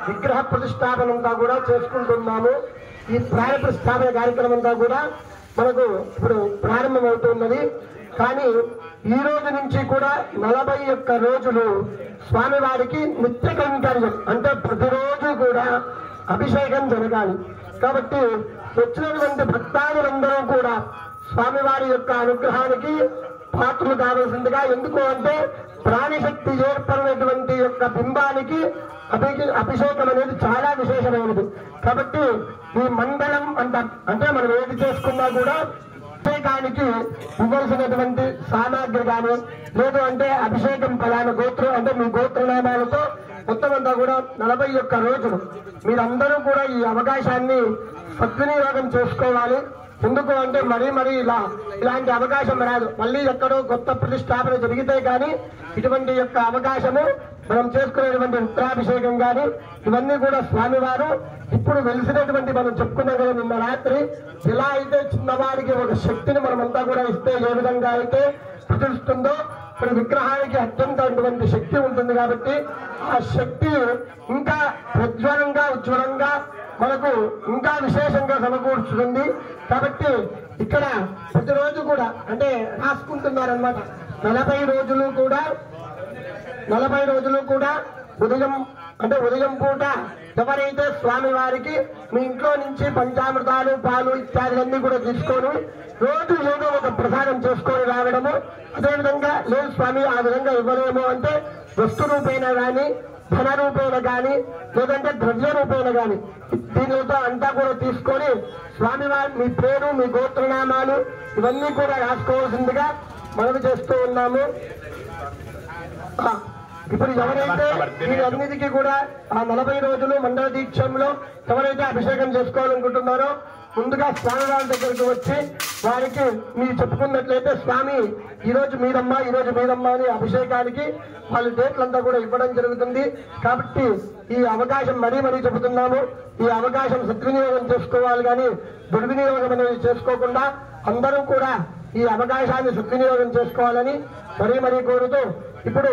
విగ్రహ ప్రతిష్టాపనంతా కూడా చేసుకుంటున్నాము. ఈ ప్రాణ ప్రతిష్టాపన కార్యక్రమం అంతా కూడా మనకు ఇప్పుడు ప్రారంభమవుతున్నది. కానీ ఈ రోజు నుంచి కూడా 41 రోజులు స్వామివారికి నిత్య కైంకర్యం అంటే ప్రతిరోజు కూడా అభిషేకం జరగాలి. కాబట్టి వచ్చినటువంటి భక్తాదులందరూ కూడా స్వామివారి యొక్క అనుగ్రహానికి పాత్రలు కావాల్సిందిగా. ఎందుకు అంటే ప్రాణశక్తి ఏర్పడినటువంటి యొక్క బింబానికి అభిషేకం అనేది చాలా విశేషమైనది. కాబట్టి ఈ మండలం అంటే మనం ఏది చేసుకున్నా కూడా అభిషేకానికి ఇవ్వాల్సినటువంటి సామాగ్రి కానీ లేదు అంటే అభిషేకం ఫలానా గోత్రం అంటే మీ గోత్రనామాలతో మొత్తం అంతా కూడా 41 రోజులు మీరందరూ కూడా ఈ అవకాశాన్ని సద్వినియోగం చేసుకోవాలి. ఎందుకు అంటే మరీ ఇలాంటి అవకాశం రాదు. మళ్ళీ ఎక్కడో కొత్త ప్రతిష్టాపన జరిగితే కానీ ఇటువంటి యొక్క అవకాశము మనం చేసుకునేటువంటి రుద్రాభిషేకం కానీ ఇవన్నీ కూడా స్వామివారు ఇప్పుడు వెలిసినటువంటి మనం చెప్పుకున్నాం కదా నిన్న రాత్రి, ఇలా అయితే చిన్నవాడికి ఒక శక్తిని మనమంతా కూడా ఇస్తే ఏ విధంగా అయితే ప్రతిస్తుందో ఇప్పుడు విగ్రహానికి అత్యంతటువంటి శక్తి ఉంటుంది. కాబట్టి ఆ శక్తి ఇంకా ప్రజ్వలంగా ఉజ్వలంగా మనకు ఇంకా విశేషంగా సమకూర్చుతుంది. కాబట్టి ఇక్కడ ప్రతిరోజు కూడా అంటే రాసుకుంటున్నారనమాట 40 రోజులు కూడా ఉదయం పూట ఎవరైతే స్వామి వారికి మీ ఇంట్లో నుంచి పంచామృతాలు పాలు ఇత్యాదులన్నీ కూడా తీసుకొని రోజు ఏదో ఒక ప్రసాదం చేసుకొని రావడము. అదేవిధంగా లేదు స్వామి ఆ విధంగా ఇవ్వలేము అంటే వస్తు రూపేణ కానీ ధన రూపేణ కానీ లేదంటే ద్రవ్య రూపేణ కానీ దీనితో అంతా కూడా తీసుకొని స్వామివారి మీ పేరు మీ గోత్రనామాలు ఇవన్నీ కూడా రాసుకోవాల్సిందిగా మనవి చేస్తూ ఉన్నాము. ఇప్పుడు ఎవరైతే వీరన్నిటికీ కూడా ఆ 40 రోజులు మండల దీక్షంలో ఎవరైతే అభిషేకం చేసుకోవాలనుకుంటున్నారో ముందుగా స్వామివారి దగ్గరికి వచ్చి వారికి మీరు చెప్పుకున్నట్లయితే స్వామి ఈ రోజు మీదమ్మా అని అభిషేకానికి వాళ్ళ డేట్లంతా కూడా ఇవ్వడం జరుగుతుంది. కాబట్టి ఈ అవకాశం మరీ చెబుతున్నాము. ఈ అవకాశం సద్వినియోగం చేసుకోవాలి కానీ దుర్వినియోగం అనేది చేసుకోకుండా అందరూ కూడా ఈ అవకాశాన్ని సద్వినియోగం చేసుకోవాలని మరీ కోరుతూ ఇప్పుడు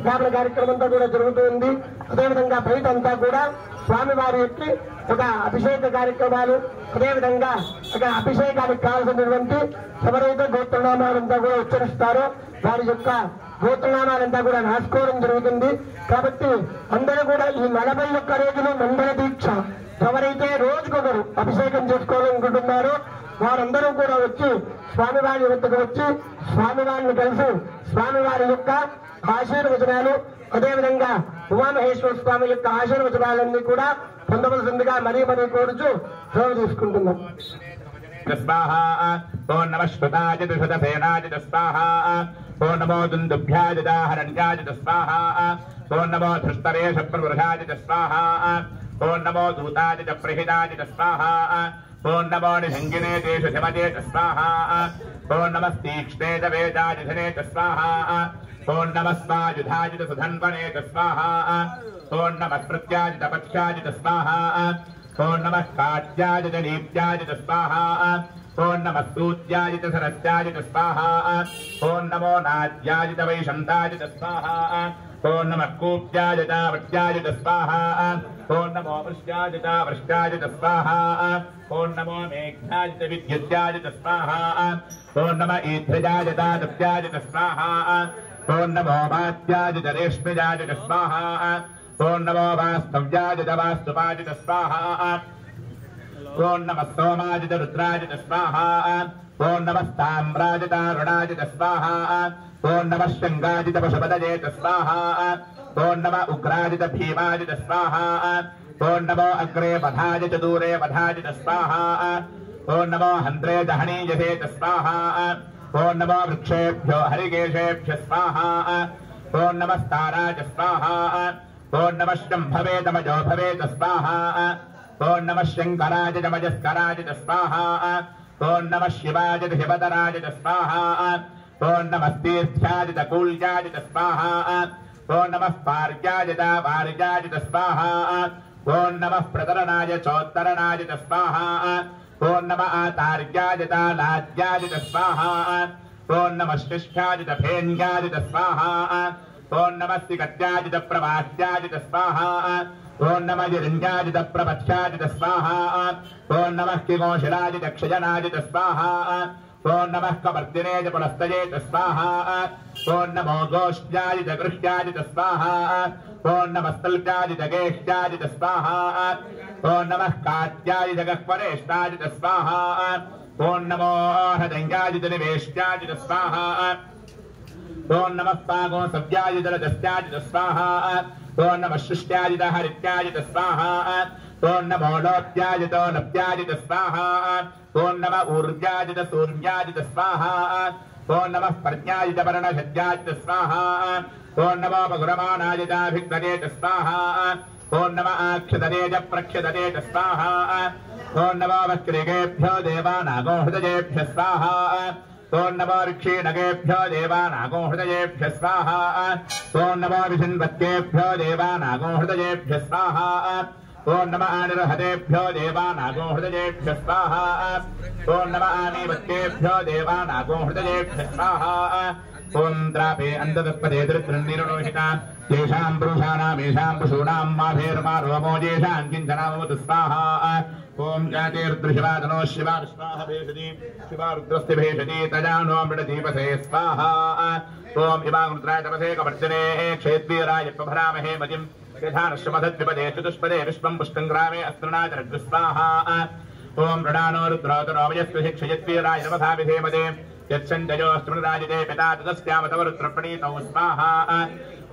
ప్రాణ కార్యక్రమంతో కూడా జరుగుతుంది. అదేవిధంగా బయట అంతా కూడా స్వామివారి యొక్క ఒక అభిషేక కార్యక్రమాలు అదేవిధంగా ఒక అభిషేకానికి కావాల్సినటువంటి ఎవరైతే గోత్రనామాలంతా కూడా ఉచ్చరిస్తారో వారి యొక్క గోత్రనామాలంతా కూడా రాసుకోవడం జరుగుతుంది. కాబట్టి అందరూ కూడా ఈ 41 రోజులు మండల దీక్ష ఎవరైతే రోజుకొకరు అభిషేకం చేసుకోవాలనుకుంటున్నారో వారందరూ కూడా వచ్చి స్వామివారి వద్దకు వచ్చి స్వామివారిని కలిసి స్వామివారి యొక్క ఆశీర్వచనాలు అదేవిధంగా ఉమామహేశ్వర స్వామి యొక్క ఆశీర్వచనాలన్నీ కూడా పొందవలసిందిగా మరీ కోరుచు సేవ తీసుకుంటున్నాం. స్వాహా ఓం నమః శ్రుతాయ దుషతసేనాయ స్వాహా ఓం నమో దుందుభ్యాయ దాహరణ్యాయ స్వాహా ఓం నమో ధృష్టరేష ప్రవృషాయ స్వాహా ఓం నమో దూతాయ ప్రహితాయ స్వాహా ఓం నమో నిషంగినే దేశ శమదే స్వాహా ఓం నమస్తీక్ష్ణే వేదాయ ధనే స్వాహా ఓం నమస్వాయుధాయ సుధన్వనే స్వాహా ఓం నమః ప్రత్యాయ పక్ష్యాయ స్వాహా ఓం నమః కాట్యాయ దీప్యాయ స్వాహా ఓం నమః సూత్యాయ సరస్యాయ స్వాహా ఓం నమో నాద్యాయ వైశంతాయ స్వాహా ఓం నమః కూప్యాయ వృత్యాయ స్వాహా ఓం నమో వృష్ట్యాయ వృష్ట్యాయ స్వాహా ఓం నమో మేఘ్యాయ విద్యుత్యాయ స్వాహా ఓం నమ ఈధ్రజాయ దత్యాయ స్వాహా ఓం నమో వాత్యాయ రేష్మజాయ స్వాహా ఓం నమో వాస్తవ్యాయ వాస్తుపాయ స్వాహా ఓం నమ సోమాయ రుద్రాయ స్వాహా ఓం నమస్తామ్రాయ రుణాయ స్వాహా ఓం నమ శంగాయ పశుపదయే స్వాహా ఓం నమ ఉగ్రాయ భీమాయ స్వాహా ఓం నమో అగ్రే పథాయ దూరే పథాయ స్వాహా ఓం నమో హంద్రే దహనీయసే స్వాహా ఓం నమో వృక్షేభ్యో హరికేశేభ్య స్వాహా ఓం నమస్తారాయ స్వాహా ఓం నమ శంభవే తమజో భవేత స్వాహా ఓం నమ శంకరాయ నమజస్కరాయ స్వాహా ఓం నమ శివాయ శివతరాయ స్వాహా ఓం నమస్తీర్థ్యాయ కూల్యాయ స్వాహా ఓం నమ పార్యాయ వార్యాయ స్వాహా ఓం నమ ప్రతరణాయ చోత్తరణాయ స్వాహా ఓం నమ ఆతార్యాయ లాజ్యాయ స్వాహా ఓం నమ శిష్టాయ ఫేన్యాయ స్వాహా ఓం నమ శ్రీకట్యాయ ప్రవాహ్యాయ స్వాహా ఓం నమ జిరింజాయ ప్రపథ్యాయ స్వాహా ఓం నమ కిమోషరాయ క్షయనాయ స్వాహా ఓం నమ కవర్దినే పునస్తయే స్వాహా ఓం నమో గోష్ఠ్యాయ గృహ్యాయ స్వాహా ఓం నమ స్థల్ప్యాయ గేష్ఠ్యాయ స్వాహా ఓం నమ కాట్యాయ గహ్వరేష్టాయ స్వాహా ఓం నమో హృదయాయ నివేష్ట్యాయ స్వాహా ఓం నమ పాగో సవ్యాయ జలదస్యాయ స్వాహా ఓం నమ సృష్ట్యాయ హరిత్యాయ స్వాహా ఓం నమో లోత్యాయ నప్యాయ స్వాహా ఓం నమ ఊర్జాయ సూర్యాయ స్వాహా ఓం నమః ప్రజ్ఞాయ చ పర్ణశద్యాయ చ స్వాహా ఓం నమో బగురమాణాయ చ భిక్తదే చ స్వాహా ఓం నమః ఆక్షితదే చ ప్రక్షితదే చ స్వాహా ఓం నమో వక్రికేభ్యో దేవానాగో హృదయేభ్యః స్వాహా ఓం నమో ఋక్షీణగేభ్యో దేవానాగో హృదయేభ్యః స్వాహా ఓం నమో విషన్వత్యేభ్యో దేవానాగో హృదయేభ్యః స్వాహా ఓం నమః ఆనిర్హతేభ్యో దేవానాగో హృదయేభ్యః స్వాహా ఓం నమః ఆనీవత్యేభ్యో దేవానాగో హృదయేభ్యః స్వాహా ఓం ద్రాపే అంతఃపదే దృత్రంనిరోహితా తేషాం పురుషాణామేషాం పశూనాం మాభేర్మా రోమో జేషాం కించనామవతు స్వాహా ఓం జాతేర్దృశివాదనో శివా స్వాహ భేషతి శివా రుద్రస్తి భేషతి తజానో మృడదీపసే స్వాహా ఓం ఇమాంద్రాయ తపసే కవర్జనే క్షేత్వీరాయ ప్రభరామహే మతిం యథానశ్వమధద్విపదే చతుష్పదే విశ్వం పుష్కంగ్రామే అస్త్రణాచరద్దు స్వాహా ఓం మృడానో రుద్రోతనో వయస్సు శిక్షయత్వీరాయ నమథా విధేమదే యత్సంజయోస్మృరాజితే పితా తదస్యామతవ రుద్రప్రణీతౌ స్వాహా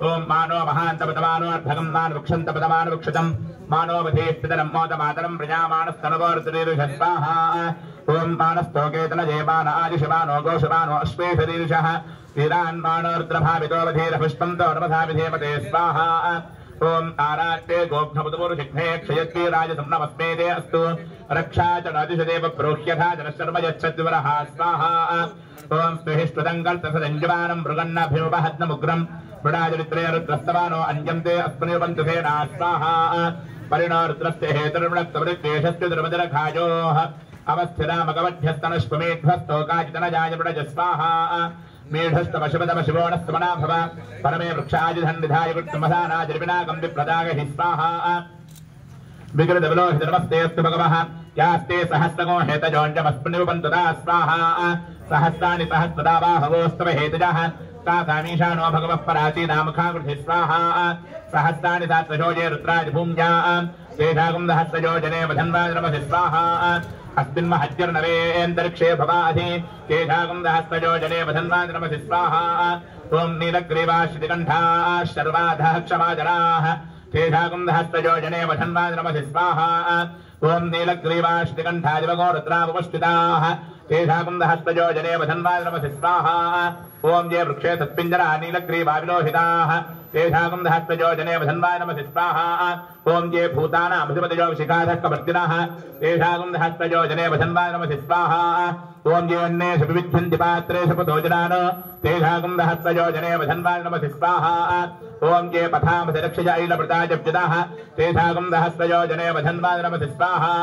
ఓం మానో మహాంతపతమానోర్భగం మానవృక్షంతపతమానవృక్షతం మానోవధే పితరం మోదమాతరం ప్రజామానస్తనవోర్తురీరుష స్వాహా ఓం మానస్తోకేతనజేమాన ఆదిశమానో గోషమానో అశ్వేషరీరుషః వీరాన్మానోర్ద్రభావితోవధీర పుష్పంతో నమథా విధేమతే స్వాహా ఓం ఆరాట్టే గోఘ్నముదమురుషిఘ్నే క్షయత్వీరాయ సంనమస్మేదే అస్తు రక్షా చ నాదిశదేవ ప్రోహ్యథా జనశర్మ యచ్చద్వరః స్వాహా ఓం స్వేహిష్టుదంగల్తసదంజవానం మృగన్నభిముపహద్నముగ్రం మృడాజరిత్రే రుద్రస్తవానో అంజంతే అస్మనివంతు సేనా స్వాహా పరిణో రుద్రస్య హేతుర్మృక్తమృద్వేషస్య దుర్మజరఘాయోః అవస్థిరామగవధ్యస్తనశ్వమేధ్వస్తోకాచితనజాయ మృడజ స్వాహా మేఢస్తమశివతమ శివోనస్తమనా భవ పరమే వృక్షాజిధన్నిధాయ గుట్మధానాజరివినాగం విప్రదాగ హి స్వాహా విగృతవిలోహితనమస్తేऽस्तु భగవః యాస్తే సహస్రగో హేతజోంజమస్మనివంతు తా స్వాహా సహస్రాణి సహస్రదా బాహవోస్తవ హేతజః तासामीशानो भगवः पराचीनामुखाकृति स्वाहा सहस्राणि सहस्रजोजे रुद्राज भूम्या तेषागं सहस्रजोजने वधन्वाय नमः स्वाहा अस्मिन् महत्यर्नवेऽन्तरिक्षे भवाधि तेषागं सहस्रजोजने वधन्वाय नमः स्वाहा ॐ नीलग्रीवाश्रितिकण्ठाः शर्वाधः क्षमाजनाः तेषागं सहस्रजोजने वधन्वाय नमः स्वाहा ॐ नीलग्रीवाश्रितिकण्ठादिवगो रुद्रावपुष्टिताः तेषागं सहस्रजोजने वधन्वाय नमः स्वाहा ओम ये वृक्षे सत्पिंजरा नीलग्रीवा विलोहिताः तेषागं सहस्रजोजने वधन्वाय नमः स्वाहा ओम ये भूतानां अधिपतयो शिखाधः कवर्तिनः तेषागं सहस्रजोजने वधन्वाय नमः स्वाहा ओम ये अन्येषु विविध्यन्ति पात्रेषु पुतोजनान् तेषागं सहस्रजोजने वधन्वाय नमः स्वाहा ओम ये पथामसि रक्षजैलवृताजब्जतः तेषागं सहस्रजोजने वधन्वाय नमः स्वाहा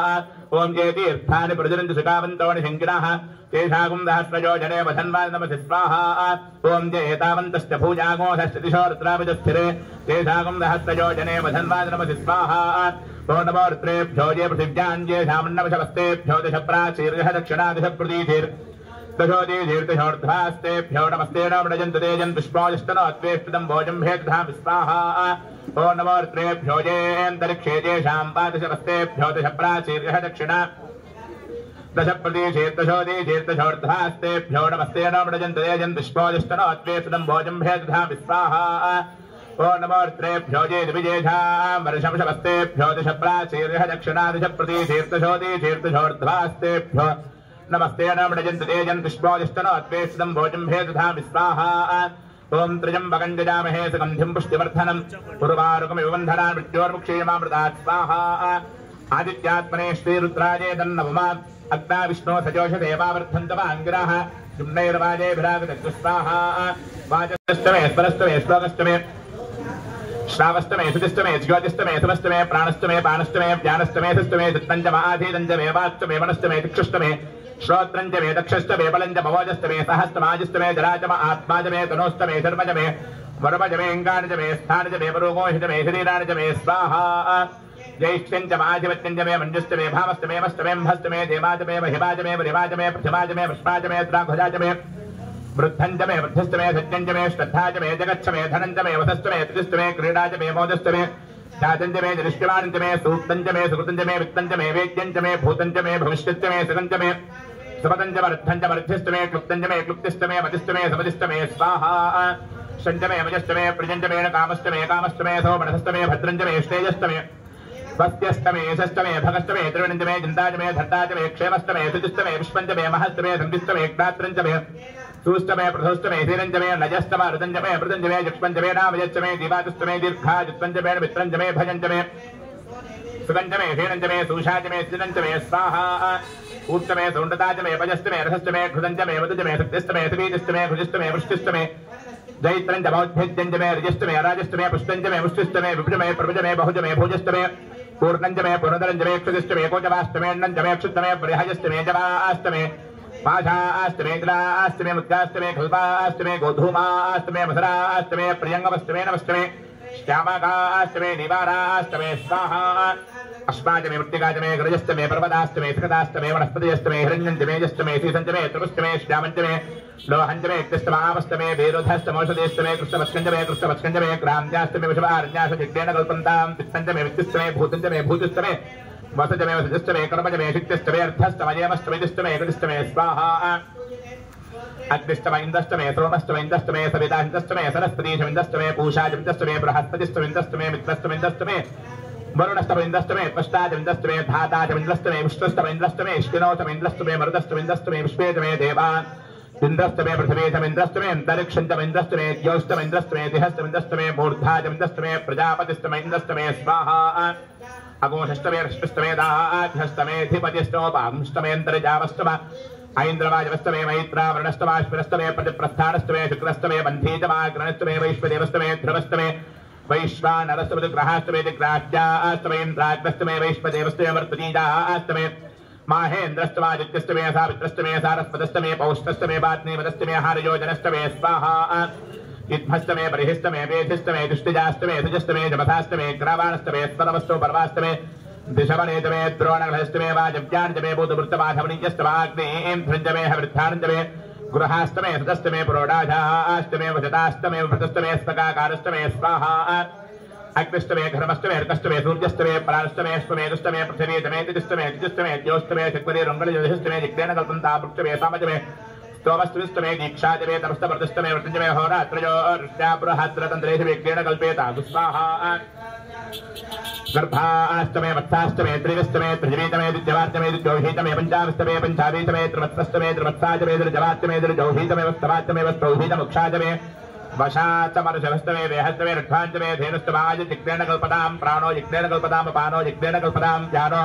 ओम ये तीर्थानि प्रचरन्ति सुखावन्तोनि शङ्किनः तेषागं सहस्रजोजने वधन्वाय नमः स्वाहा ओम ये एतावन्तश्च भूजागोधश्च दिशो रुद्राविजस्थिरे तेषागं सहस्रजोजने वधन्वाय नमः स्वाहा ओ नमो रुद्रेभ्यो ये पृथिव्याञ्जेषामन्नवशवस्तेभ्यो दशप्राचीर्यः दक्षिणादिशप्रतीतिर् दशोदीर्दशोर्ध्वास्तेभ्यो नमस्ते नमृजन्तु तेजन् पुष्पोजिष्टनोत्वेष्टितं भोजं भेदधां स्वाहा ओ नमो रुद्रेभ्यो येऽन्तरिक्षे येषां पादशवस्तेभ्यो दशप्राचीर्यः दक्षिणा दशप्रदेशेर्दशोदीर्दशोर्ध्वास्तेभ्यो नमस्ते नमृजन्तु तेजन् पुष्पोजिष्टनोत्वेष्टितं भोजं भेदधां स्वाहा ओ नमो रुद्रेभ्यो ये द्विजेषां वर्षंशवस्तेभ्यो दशप्राचीर्यः दक्षिणादिशप्रतीतीर्दशोदीर्दशोर्ध्वास्तेभ्यो नमस्ते नमृजन्तु तेजन् पुष्पोजिष्टनोत्वेष्टितं भोजं भेदधां स्वाहा ओम त्र्यंबकं जजामहे सुगन्धिं पुष्टिवर्धनं उर्वारुकमिव बन्धनान् मृत्योर्मुक्षीयमामृतात् स्वाहा आदित्यात्मने श्रीरुद्राजे तन्नवमा अग्ना विष्णो सजोष देवावर्धन्तवाङ्गिरः जुम्नैर्वाजेभिरागतस्तु स्वाहा वाचस्तमे स्वरस्तमे श्लोकस्तमे श्रावस्तमे सुतिस्तमे ज्योतिस्तमे सुमस्तमे प्राणस्तमे पानस्तमे ज्ञानस्तमे सुस्तमे चित्तञ्जमाधीतञ्जमे वास्तमे वनस्तमे दिक्षुस्तमे श्रोत्रञ्जमे दक्षस्तमे बलञ्जमवोजस्तमे सहस्तमाजिस्तमे जराजम आत्माजमे तनोस्तमे धर्मजमे वरमजमे अङ्गानिजमे स्थानजमे वरोगोहितमे शरीरानिजमे स्वाहा जैष्ठ्यञ्जमाधिपत्यञ्जमे मञ्जुस्तमे भावस्तमे मस्तमे म्भस्तमे देवाजमे महिमाजमे वरिवाजमे प्रतिमाजमे पुष्पाजमे द्राघुजाजमे वृद्धञ्जमे वृद्धस्तमे सत्यञ्जमे श्रद्धाजमे जगच्छमे धनञ्जमे वसस्तमे त्रिस्तमे क्रीडाजमे मोदस्तमे जातञ्जमे जनिष्ठिवानञ्जमे सूक्तञ्जमे सुकृतञ्जमे वित्तञ्जमे वेद्यञ्जमे भूतञ्जमे भविष्यञ्जमे सुगञ्जमे सपतञ्जमर्थञ्जमर्थ्यस्तमे क्लुप्तञ्जमे क्लुप्तिस्तमे मतिस्तमे समतिस्तमे स्वाहा षञ्जमे मजस्तमे प्रजञ्जमे कामस्तमे कामस्तमे सोमनसस्तमे भद्रञ्जमे श्रेयस्तमे स्वस्त्यस्तमे यशस्तमे भगस्तमे त्रिवणञ्जमे चिन्ताजमे धट्टाजमे क्षेमस्तमे सुचिस्तमे विश्वञ्जमे महस्तमे संविस्तमे क्रात्रञ्जमे सूष्टमे प्रथोष्टमे धीरंजमे नजस्तमे रुदंजमे मृदंजमे जुक्ष्मंजमे नामयच्चमे दिवातुष्टमे दीर्घाजुत्वंजमे मित्रंजमे भजंजमे सुगंजमे धीरंजमे सूषाजमे सिदंजमे स्वाहा ऊर्जमे सौंडताजमे पजस्तमे रसस्तमे घृदंजमे मधुजमे सत्यस्तमे सवीतस्तमे भुजस्तमे वृष्टिस्तमे जैत्रंजमौद्भिद्यंजमे रजस्तमे राजस्तमे पुष्टंजमे मुष्टिस्तमे विभुजमे प्रभुजमे बहुजमे भोजस्तमे पूर्णंजमे पूर्णधरंजमे क्षुदिष्टमे कोजवास्तमे नंजमे क्षुद्रमे बृहजस्तमे जवास्तमे पाशास्तमे तिलास्तमे मुद्गास्तमे खल्पास्तमे गोधूमास्तमे मधुरास्तमे प्रियंगमस्तमे नमस्तमे श्यामाकास्तमे निवारास्तमे स्वाहा अस्माजमे मृत्तिकाजमे गृजस्तमे पर्वतास्तमे सकतास्तमे वनस्पतिस्तमे हिरण्यंजमे जस्तमे सीसंजमे त्रिपुष्टमे श्यामंजमे लोहंजमे क्तिस्तमावस्तमे वीरोधस्तमौषधेस्तमे कृष्णवत्कंजमे कृष्णवत्कंजमे क्रांत्यास्तमे विषवारण्यास जिग्नेन कल्पन्तां पित्तंजमे वित्तिस्तमे भूतंजमे भूतिस्तमे वसजमे वसजस्तमे कर्मजमे शिक्तिस्तमे अर्थस्तमयमस्तमे दिस्तमे गदिस्तमे स्वाहा अग्निस्तमे इंद्रस्तमे सोमस्तमे इंद्रस्तमे सवितास्तमे सरस्वतीशमिंद्रस्तमे पूषाजमिंद्रस्तमे बृहस्पतिस्तमे मित्रस्तमे इंद्रस्तमे वरुणस्तमेन्द्रस्तमे त्वष्टाजमिन्द्रस्तमे धाताजमिन्द्रस्तमे विष्णुस्तमेन्द्रस्तमे श्विनोतमेन्द्रस्तमे मरुदस्तमेन्द्रस्तमे विश्वेतमे देवान् इंद्रस्तमे पृथिवीतमेन्द्रस्तमे अंतरिक्षन्तमेन्द्रस्तमे द्यौस्तमेन्द्रस्तमे दिहस्तमेन्द्रस्तमे मूर्धाजमिन्द्रस्तमे प्रजापतिस्तमेन्द्रस्तमे स्वाहा अगोषस्तमे रश्मिस्तमे दाह्यस्तमे धिपतिस्तोपांस्तमेन्तर्जावस्तम ऐन्द्रवाजवस्तमे मैत्रावरणस्तमाश्विनस्तमे प्रतिप्रस्थानस्तमे शुक्रस्तमे बन्धीतमाग्रणस्तमे वैश्वदेवस्तमे ध्रुवस्तमे वैश्वानरस्तमे ग्रहास्तमे ग्राह्यास्तमेन्द्राग्रस्तमे वैश्वदेवस्तमे मर्तनीजास्तमे माहेन्द्रस्तमादित्यस्तमे सावित्रस्तमे सारस्वतस्तमे पौष्टस्तमे वात्नीवदस्तमे हारयोजनस्तमे स्वाहा इत्मस्तमे बर्हिस्तमे वेधिस्तमे दुष्टिजास्तमे धुजस्तमे जमथास्तमे ग्रावाणस्तमे स्वरवस्तो पर्वास्तमे दिशवनेतमे द्रोणग्रहस्तमे वाजव्याञ्जमे बोधवृत्तमाधवनीयस्तमाग्नेन्द्रञ्जमे हवृद्धाञ्जमे गृहास्तमे सदस्तमे पुरोडाजास्तमे वजतास्तमे वृतस्तमे स्पकाकारस्तमे स्वाहा अग्निस्तमे घर्मस्तमे हृतस्तमे सूर्यस्तमे परास्तमे स्वमेधस्तमे पृथिवीतमे तिजस्तमे तिजस्तमे द्योस्तमे चक्वरे रंगलयोधिस्तमे जिग्नेन कल्पन्ता वृक्षमे सामजमे स्तोमस्तमे दीक्षाजमे तमस्तमर्तस्तमे वृतंजमे होरात्रयो ऋष्यापुरहात्रतन्त्रेषु विग्नेन कल्पेता स्वाहा गर्भास्तमे वत्सास्तमे त्रिवस्तमे त्रिजवीतमे द्विजवार्तमे द्विजौहीतमे पंचावस्तमे पंचावीतमे त्रिवत्सस्तमे त्रिवत्साजमे द्विजवार्तमे द्विजौहीतमे वस्तवार्तमे वस्तौहीतमुक्षाजमे वशाचमरुषभस्तमे वेहस्तमे रट्वाञ्जमे धेनुस्तमाज जिग्नेन कल्पतां प्राणो जिग्नेन कल्पतां अपानो जिग्नेन कल्पतां ध्यानो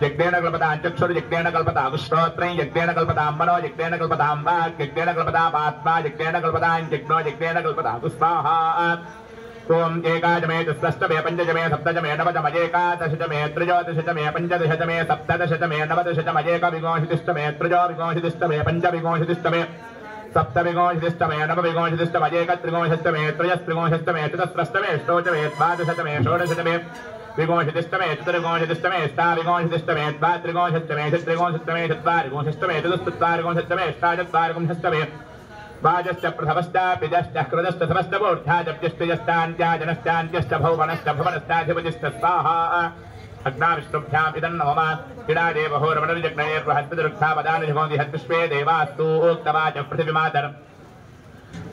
जिग्नेन कल्पतां चक्षुर् जिग्नेन कल्पतां श्रोत्रं जिग्नेन कल्पतां मनो जिग्नेन कल्पतां वाक् जिग्नेन कल्पतां आत्मा जिग्नेन कल्पतां जिग्नो जिग्नेन कल्पतां स्वाहा ओम एकादशमे चतुष्टमे पंचदशमे सप्तदशमे नवदशमे त्रयोदशमे पंचदशमे सप्तदशमे नवदशमे एकविंशतिस्तमे त्रयोविंशतिस्तमे पंचविंशतिस्तमे सप्तविंशतिस्तमे नवविंशतिस्तमे एकत्रिंशत्तमे त्रयस्त्रिंशत्तमे चतुस्रस्तमे षोडशमे द्वादशतमे षोडशतमे विंशतिस्तमे चतुर्विंशतिस्तमे अष्टाविंशतिस्तमे द्वात्रिंशत्तमे चतुर्विंशत्तमे चत्वारिंशत्तमे चतुश्चत्वारिंशत्तमे अष्टाचत्वारिंशत्तमे वाजश्च प्रथमश्चापिजश्च कृतश्च समस्तबोध्याजप्यष्टयश्चान्त्याजनश्चान्त्यश्च भौवनश्च भुवनश्चाधिपतिश्च स्वाहा अग्नाविष्णुभ्याम् इदं नमः क्रीडादेवहोरमणर्जग्नये बृहस्पतिरुक्थावदानजुगोदिहद्विश्वे देवास्तु उक्तवाच पृथिवीमातर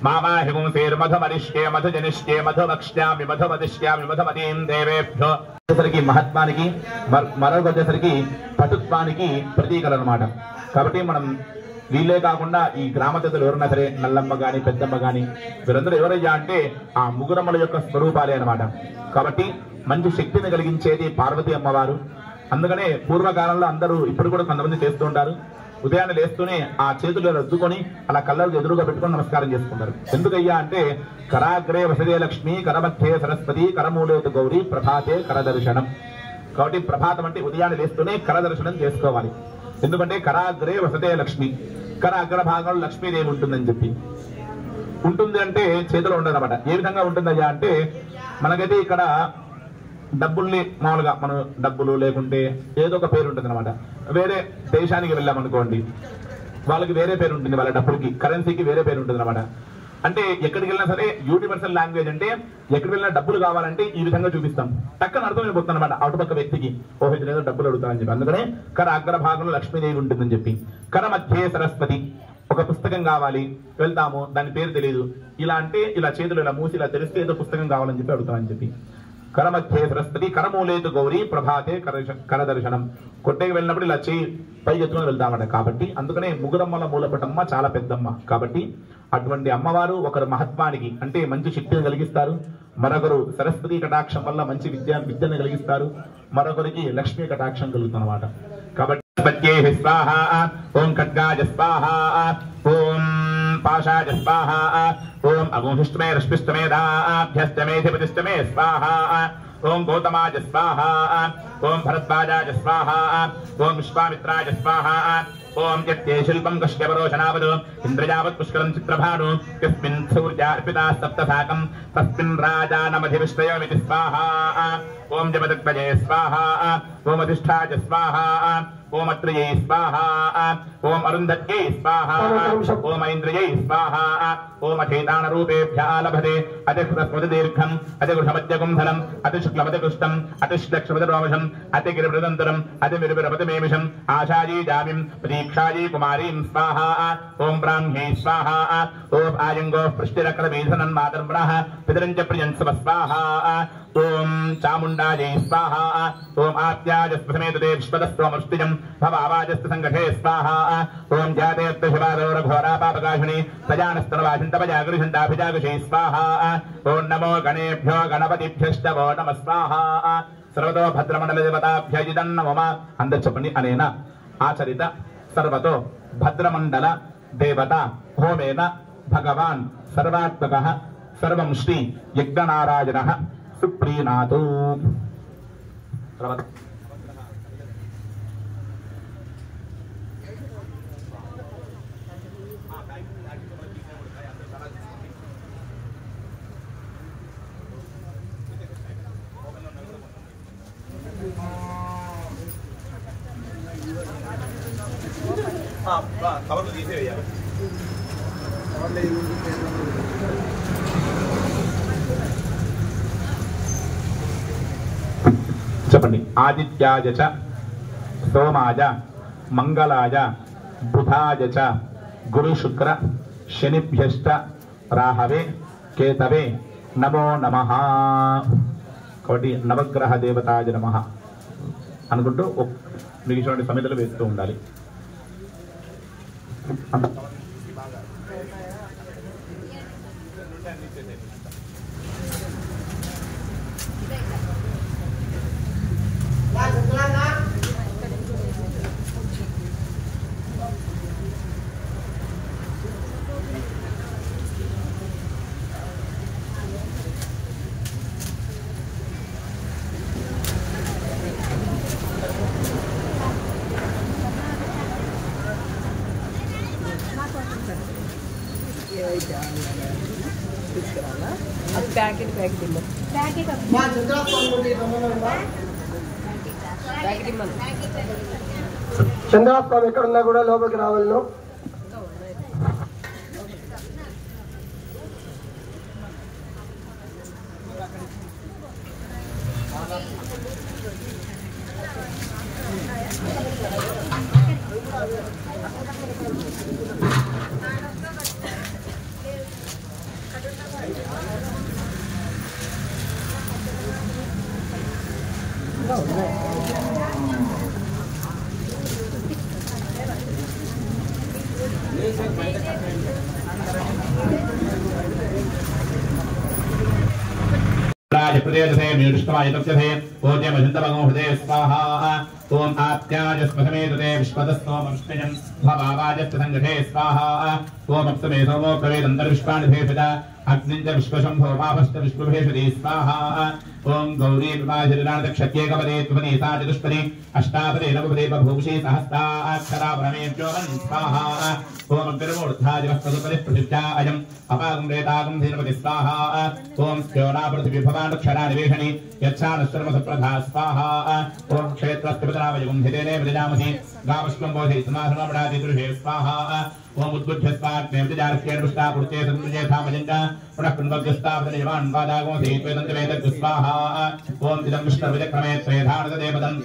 मामाहिगुंसेर्मधुमरिष्ये मधुजनिष्ये मधुवक्ष्यामि मधुमदिष्यामि मधुमतीं देवेभ्यो సరికి మహత్వానికి మరొక వచ్చేసరికి పటుత్వానికి ప్రతీకలు అన్నమాట. కాబట్టి మనం వీళ్ళే కాకుండా ఈ గ్రామ పెద్దలు ఎవరన్నా సరే నల్లమ్మ గాని పెద్దమ్మ గాని వీరందరూ ఎవరయ్యా అంటే ఆ ముగురమ్మల యొక్క స్వరూపాలే అన్నమాట. కాబట్టి మంచి శక్తిని కలిగించేది పార్వతీ అమ్మవారు. అందుకనే పూర్వకాలంలో అందరూ ఇప్పుడు కూడా కొంతమంది చేస్తూ ఉంటారు. ఉదయాన్నే లేస్తూనే ఆ చేతులు రద్దుకొని అలా కళ్ళకు ఎదురుగా పెట్టుకొని నమస్కారం చేసుకుంటారు. ఎందుకయ్యా అంటే కరాగ్రే వసదే లక్ష్మి కరమధ్యే సరస్వతి కరమూలేతు గౌరీ ప్రభాతే కరదర్శనం. కాబట్టి ప్రభాతం అంటే ఉదయాన్నే లేస్తూనే కరదర్శనం చేసుకోవాలి. ఎందుకంటే కరాగ్రే వసదే లక్ష్మి, కర అగ్ర భాగంలో లక్ష్మీదేవి ఉంటుందని చెప్పి ఉంటుంది. అంటే చేతిలో ఉండదన్నమాట. ఏ విధంగా ఉంటుందయ్యా అంటే మనకైతే ఇక్కడ డబ్బుల్ని మామూలుగా మనం డబ్బులు లేకుంటే ఏదో ఒక పేరు ఉంటుంది అనమాట. వేరే దేశానికి వెళ్ళామనుకోండి, వాళ్ళకి వేరే పేరు ఉంటుంది, వాళ్ళ డబ్బులకి కరెన్సీకి వేరే పేరు ఉంటుంది అనమాట. అంటే ఎక్కడికి వెళ్ళినా సరే యూనివర్సల్ లాంగ్వేజ్ అంటే ఎక్కడికి వెళ్ళినా డబ్బులు కావాలంటే ఈ విధంగా చూపిస్తాం. టక్కన అర్థమైపోతుంది అనమాట అటుపక్క వ్యక్తికి, ఓహో ఇది ఏదో డబ్బులు అడుగుతానని చెప్పి. అందుకనే కర అగ్ర భాగంలో లక్ష్మీదేవి ఉంటుందని చెప్పి. కర మధ్యే సరస్వతి, ఒక పుస్తకం కావాలి వెళ్తాము, దాని పేరు తెలియదు, ఇలా అంటే ఇలా చేతులు ఇలా మూసి ఇలా తెరిస్తే ఏదో పుస్తకం కావాలని చెప్పి అడుగుతామని చెప్పి. కరమధ్యే సరస్వతి కరమూలేతు గౌరీ ప్రభాతే కరదర్శనం. కొట్టేకి వెళ్ళినప్పుడు ఇలా చేయి పై ఎత్తుకొని వెళ్తామట. కాబట్టి అందుకనే ముగ్గురమ్మల మూలపటమ్మ చాలా పెద్దమ్మ. కాబట్టి అటువంటి అమ్మవారు ఒకరు మహత్వానికి అంటే మంచి శక్తిని కలిగిస్తారు, మరొకరు సరస్వతి కటాక్షం వల్ల మంచి విద్యను కలిగిస్తారు, మరొకరికి లక్ష్మీ కటాక్షం కలుగుతుందన్నమాట. కాబట్టి స్వాహ, ఓం ఖడ్గాయ స్వాహ, ఓం పాశాయ స్వాహ, ఓం అగుంహిష్టమే రశ్మిష్టమే దాభ్యష్టమేధిపతిష్టమే స్వాహ, ఓం గౌతమాయ స్వాహ, ఓం భరద్వాజాయ స్వాహ, ఓం విశ్వామిత్రాయ స్వాహ, ఓం యత్తే శిల్పం కశ్యపరోచనావదు ఇంద్రయావత్ పుష్కరం చిత్రభాను యస్మిన్ సూర్యార్పితా సప్తసాకం తస్మిన్ రాజానమధివిష్టయమితి స్వాహ, ఓం జపదగ్భజే స్వాహ, ఓం అధిష్ఠాయ స్వాహ, ఓం అత్రయై స్వాహ, ఓం అరుంధత్యై స్వాహ, ఓం ఐంద్రియై స్వాహ, ఓం అచేతానరూపేభ్యः లభతే అతిహృతస్మృతదీర్ఘం అతిగృఢమద్యగుంధలం అతిశుక్లమతికృష్టం అతిశ్లక్షమతిరోమశం అతిగిరివృదంతరం అతిమిరివిరపతిమేమిషం ఆశాయీ జామిం ప్రతీక్షాయీ కుమారీం స్వాహ, ఓం బ్రాహ్మ్యై స్వాహ, ఓం ఆయంగో పృష్టిరక్రమేధనం మాతర్మణః పితరంచ ప్రియంస్వ స్వాహ, ఓం చాముండాయై స్వాహ, ఓం ఆప్యాజస్పసమేతుతే విశ్వదస్త్వమృష్టిజం భవావాజస్త సంఘటే స్వాహ, ఓం జాతేత్తిశివాదౌరఘోరాపాపకాశిని సజానస్తనవాసింతపజాగృషంతాభిజాగుషై స్వాహ, ఓం నమో గణేభ్యో గణపతిభ్యశ్చవో నమ స్వాహ. సర్వతో భద్రమండల దేవతాభ్యజిదం నమః. అందరు చెప్పండి. అనేన ఆచరిత సర్వతో భద్రమండల దేవత హోమేన భగవాన్ సర్వాత్మకః సర్వం శ్రీ యజ్ఞనారాయణః సుప్రీణాతు. కవర్లు తీసేయాలి. చెప్పండి. ఆదిత్యాయ చ సోమాయ మంగళాయ బుధాయ చ గురు శుక్ర శనిభ్యశ్చ రాహవే కేతవే నమో నమః. కాబట్టి నవగ్రహ దేవతాయ నమః అనుకుంటూ మీకు ఇటువంటి సమితులు వేస్తూ ఉండాలి. ప్యాకెట్ చంద్రస్వామి ఎక్కడున్నా కూడా లోపలికి రావాలను. ఓం ఆప్యాజస్మసమేతుతే విశ్వదస్సోమృష్టిజం భవావాజస్త సంఘటే స్వాహ. ఓం అప్సమే సోమో ప్రవేదంతర్విశ్వాని భేషజ అగ్నించ విశ్వశంభో మాపశ్చ విశ్వభేషజే స్వాహ. ఓం గౌరీ విమాశిరాణక్షత్యేకపదే త్వపదే సా చతుష్పదే అష్టాపదే నవపదే బభూషే సహస్రాక్షరా పరమేభ్యోమన్ స్వాహ. ఓం అగ్రమూర్ధాదివస్పదుపదే ప్రతిష్ఠా అయం అపాగం రేతాగం ధీనపతి స్వాహ. ఓం స్యోనా పృథివీ భవానక్షరా నివేషణి యచ్ఛానశ్చర్మసప్రధా స్వాహ. ఓం క్షేత్రస్థిపతనామయుగం హితేనే మృజామసి గావశ్వం బోధి సమాసమపడాది దృశే స్వాహ. ఓం ఉద్బుద్ధ స్వాగ్నే విజార్కేణ పుష్టా పురుషే సంజే ధామజంగ పునః పునర్గస్తాపదనే యవాన్ వాదాగోసి త్వేదంత వేద స్వాహ. ఓం ఇదం విష్ణు విజక్రమే త్వేధానద దేవదం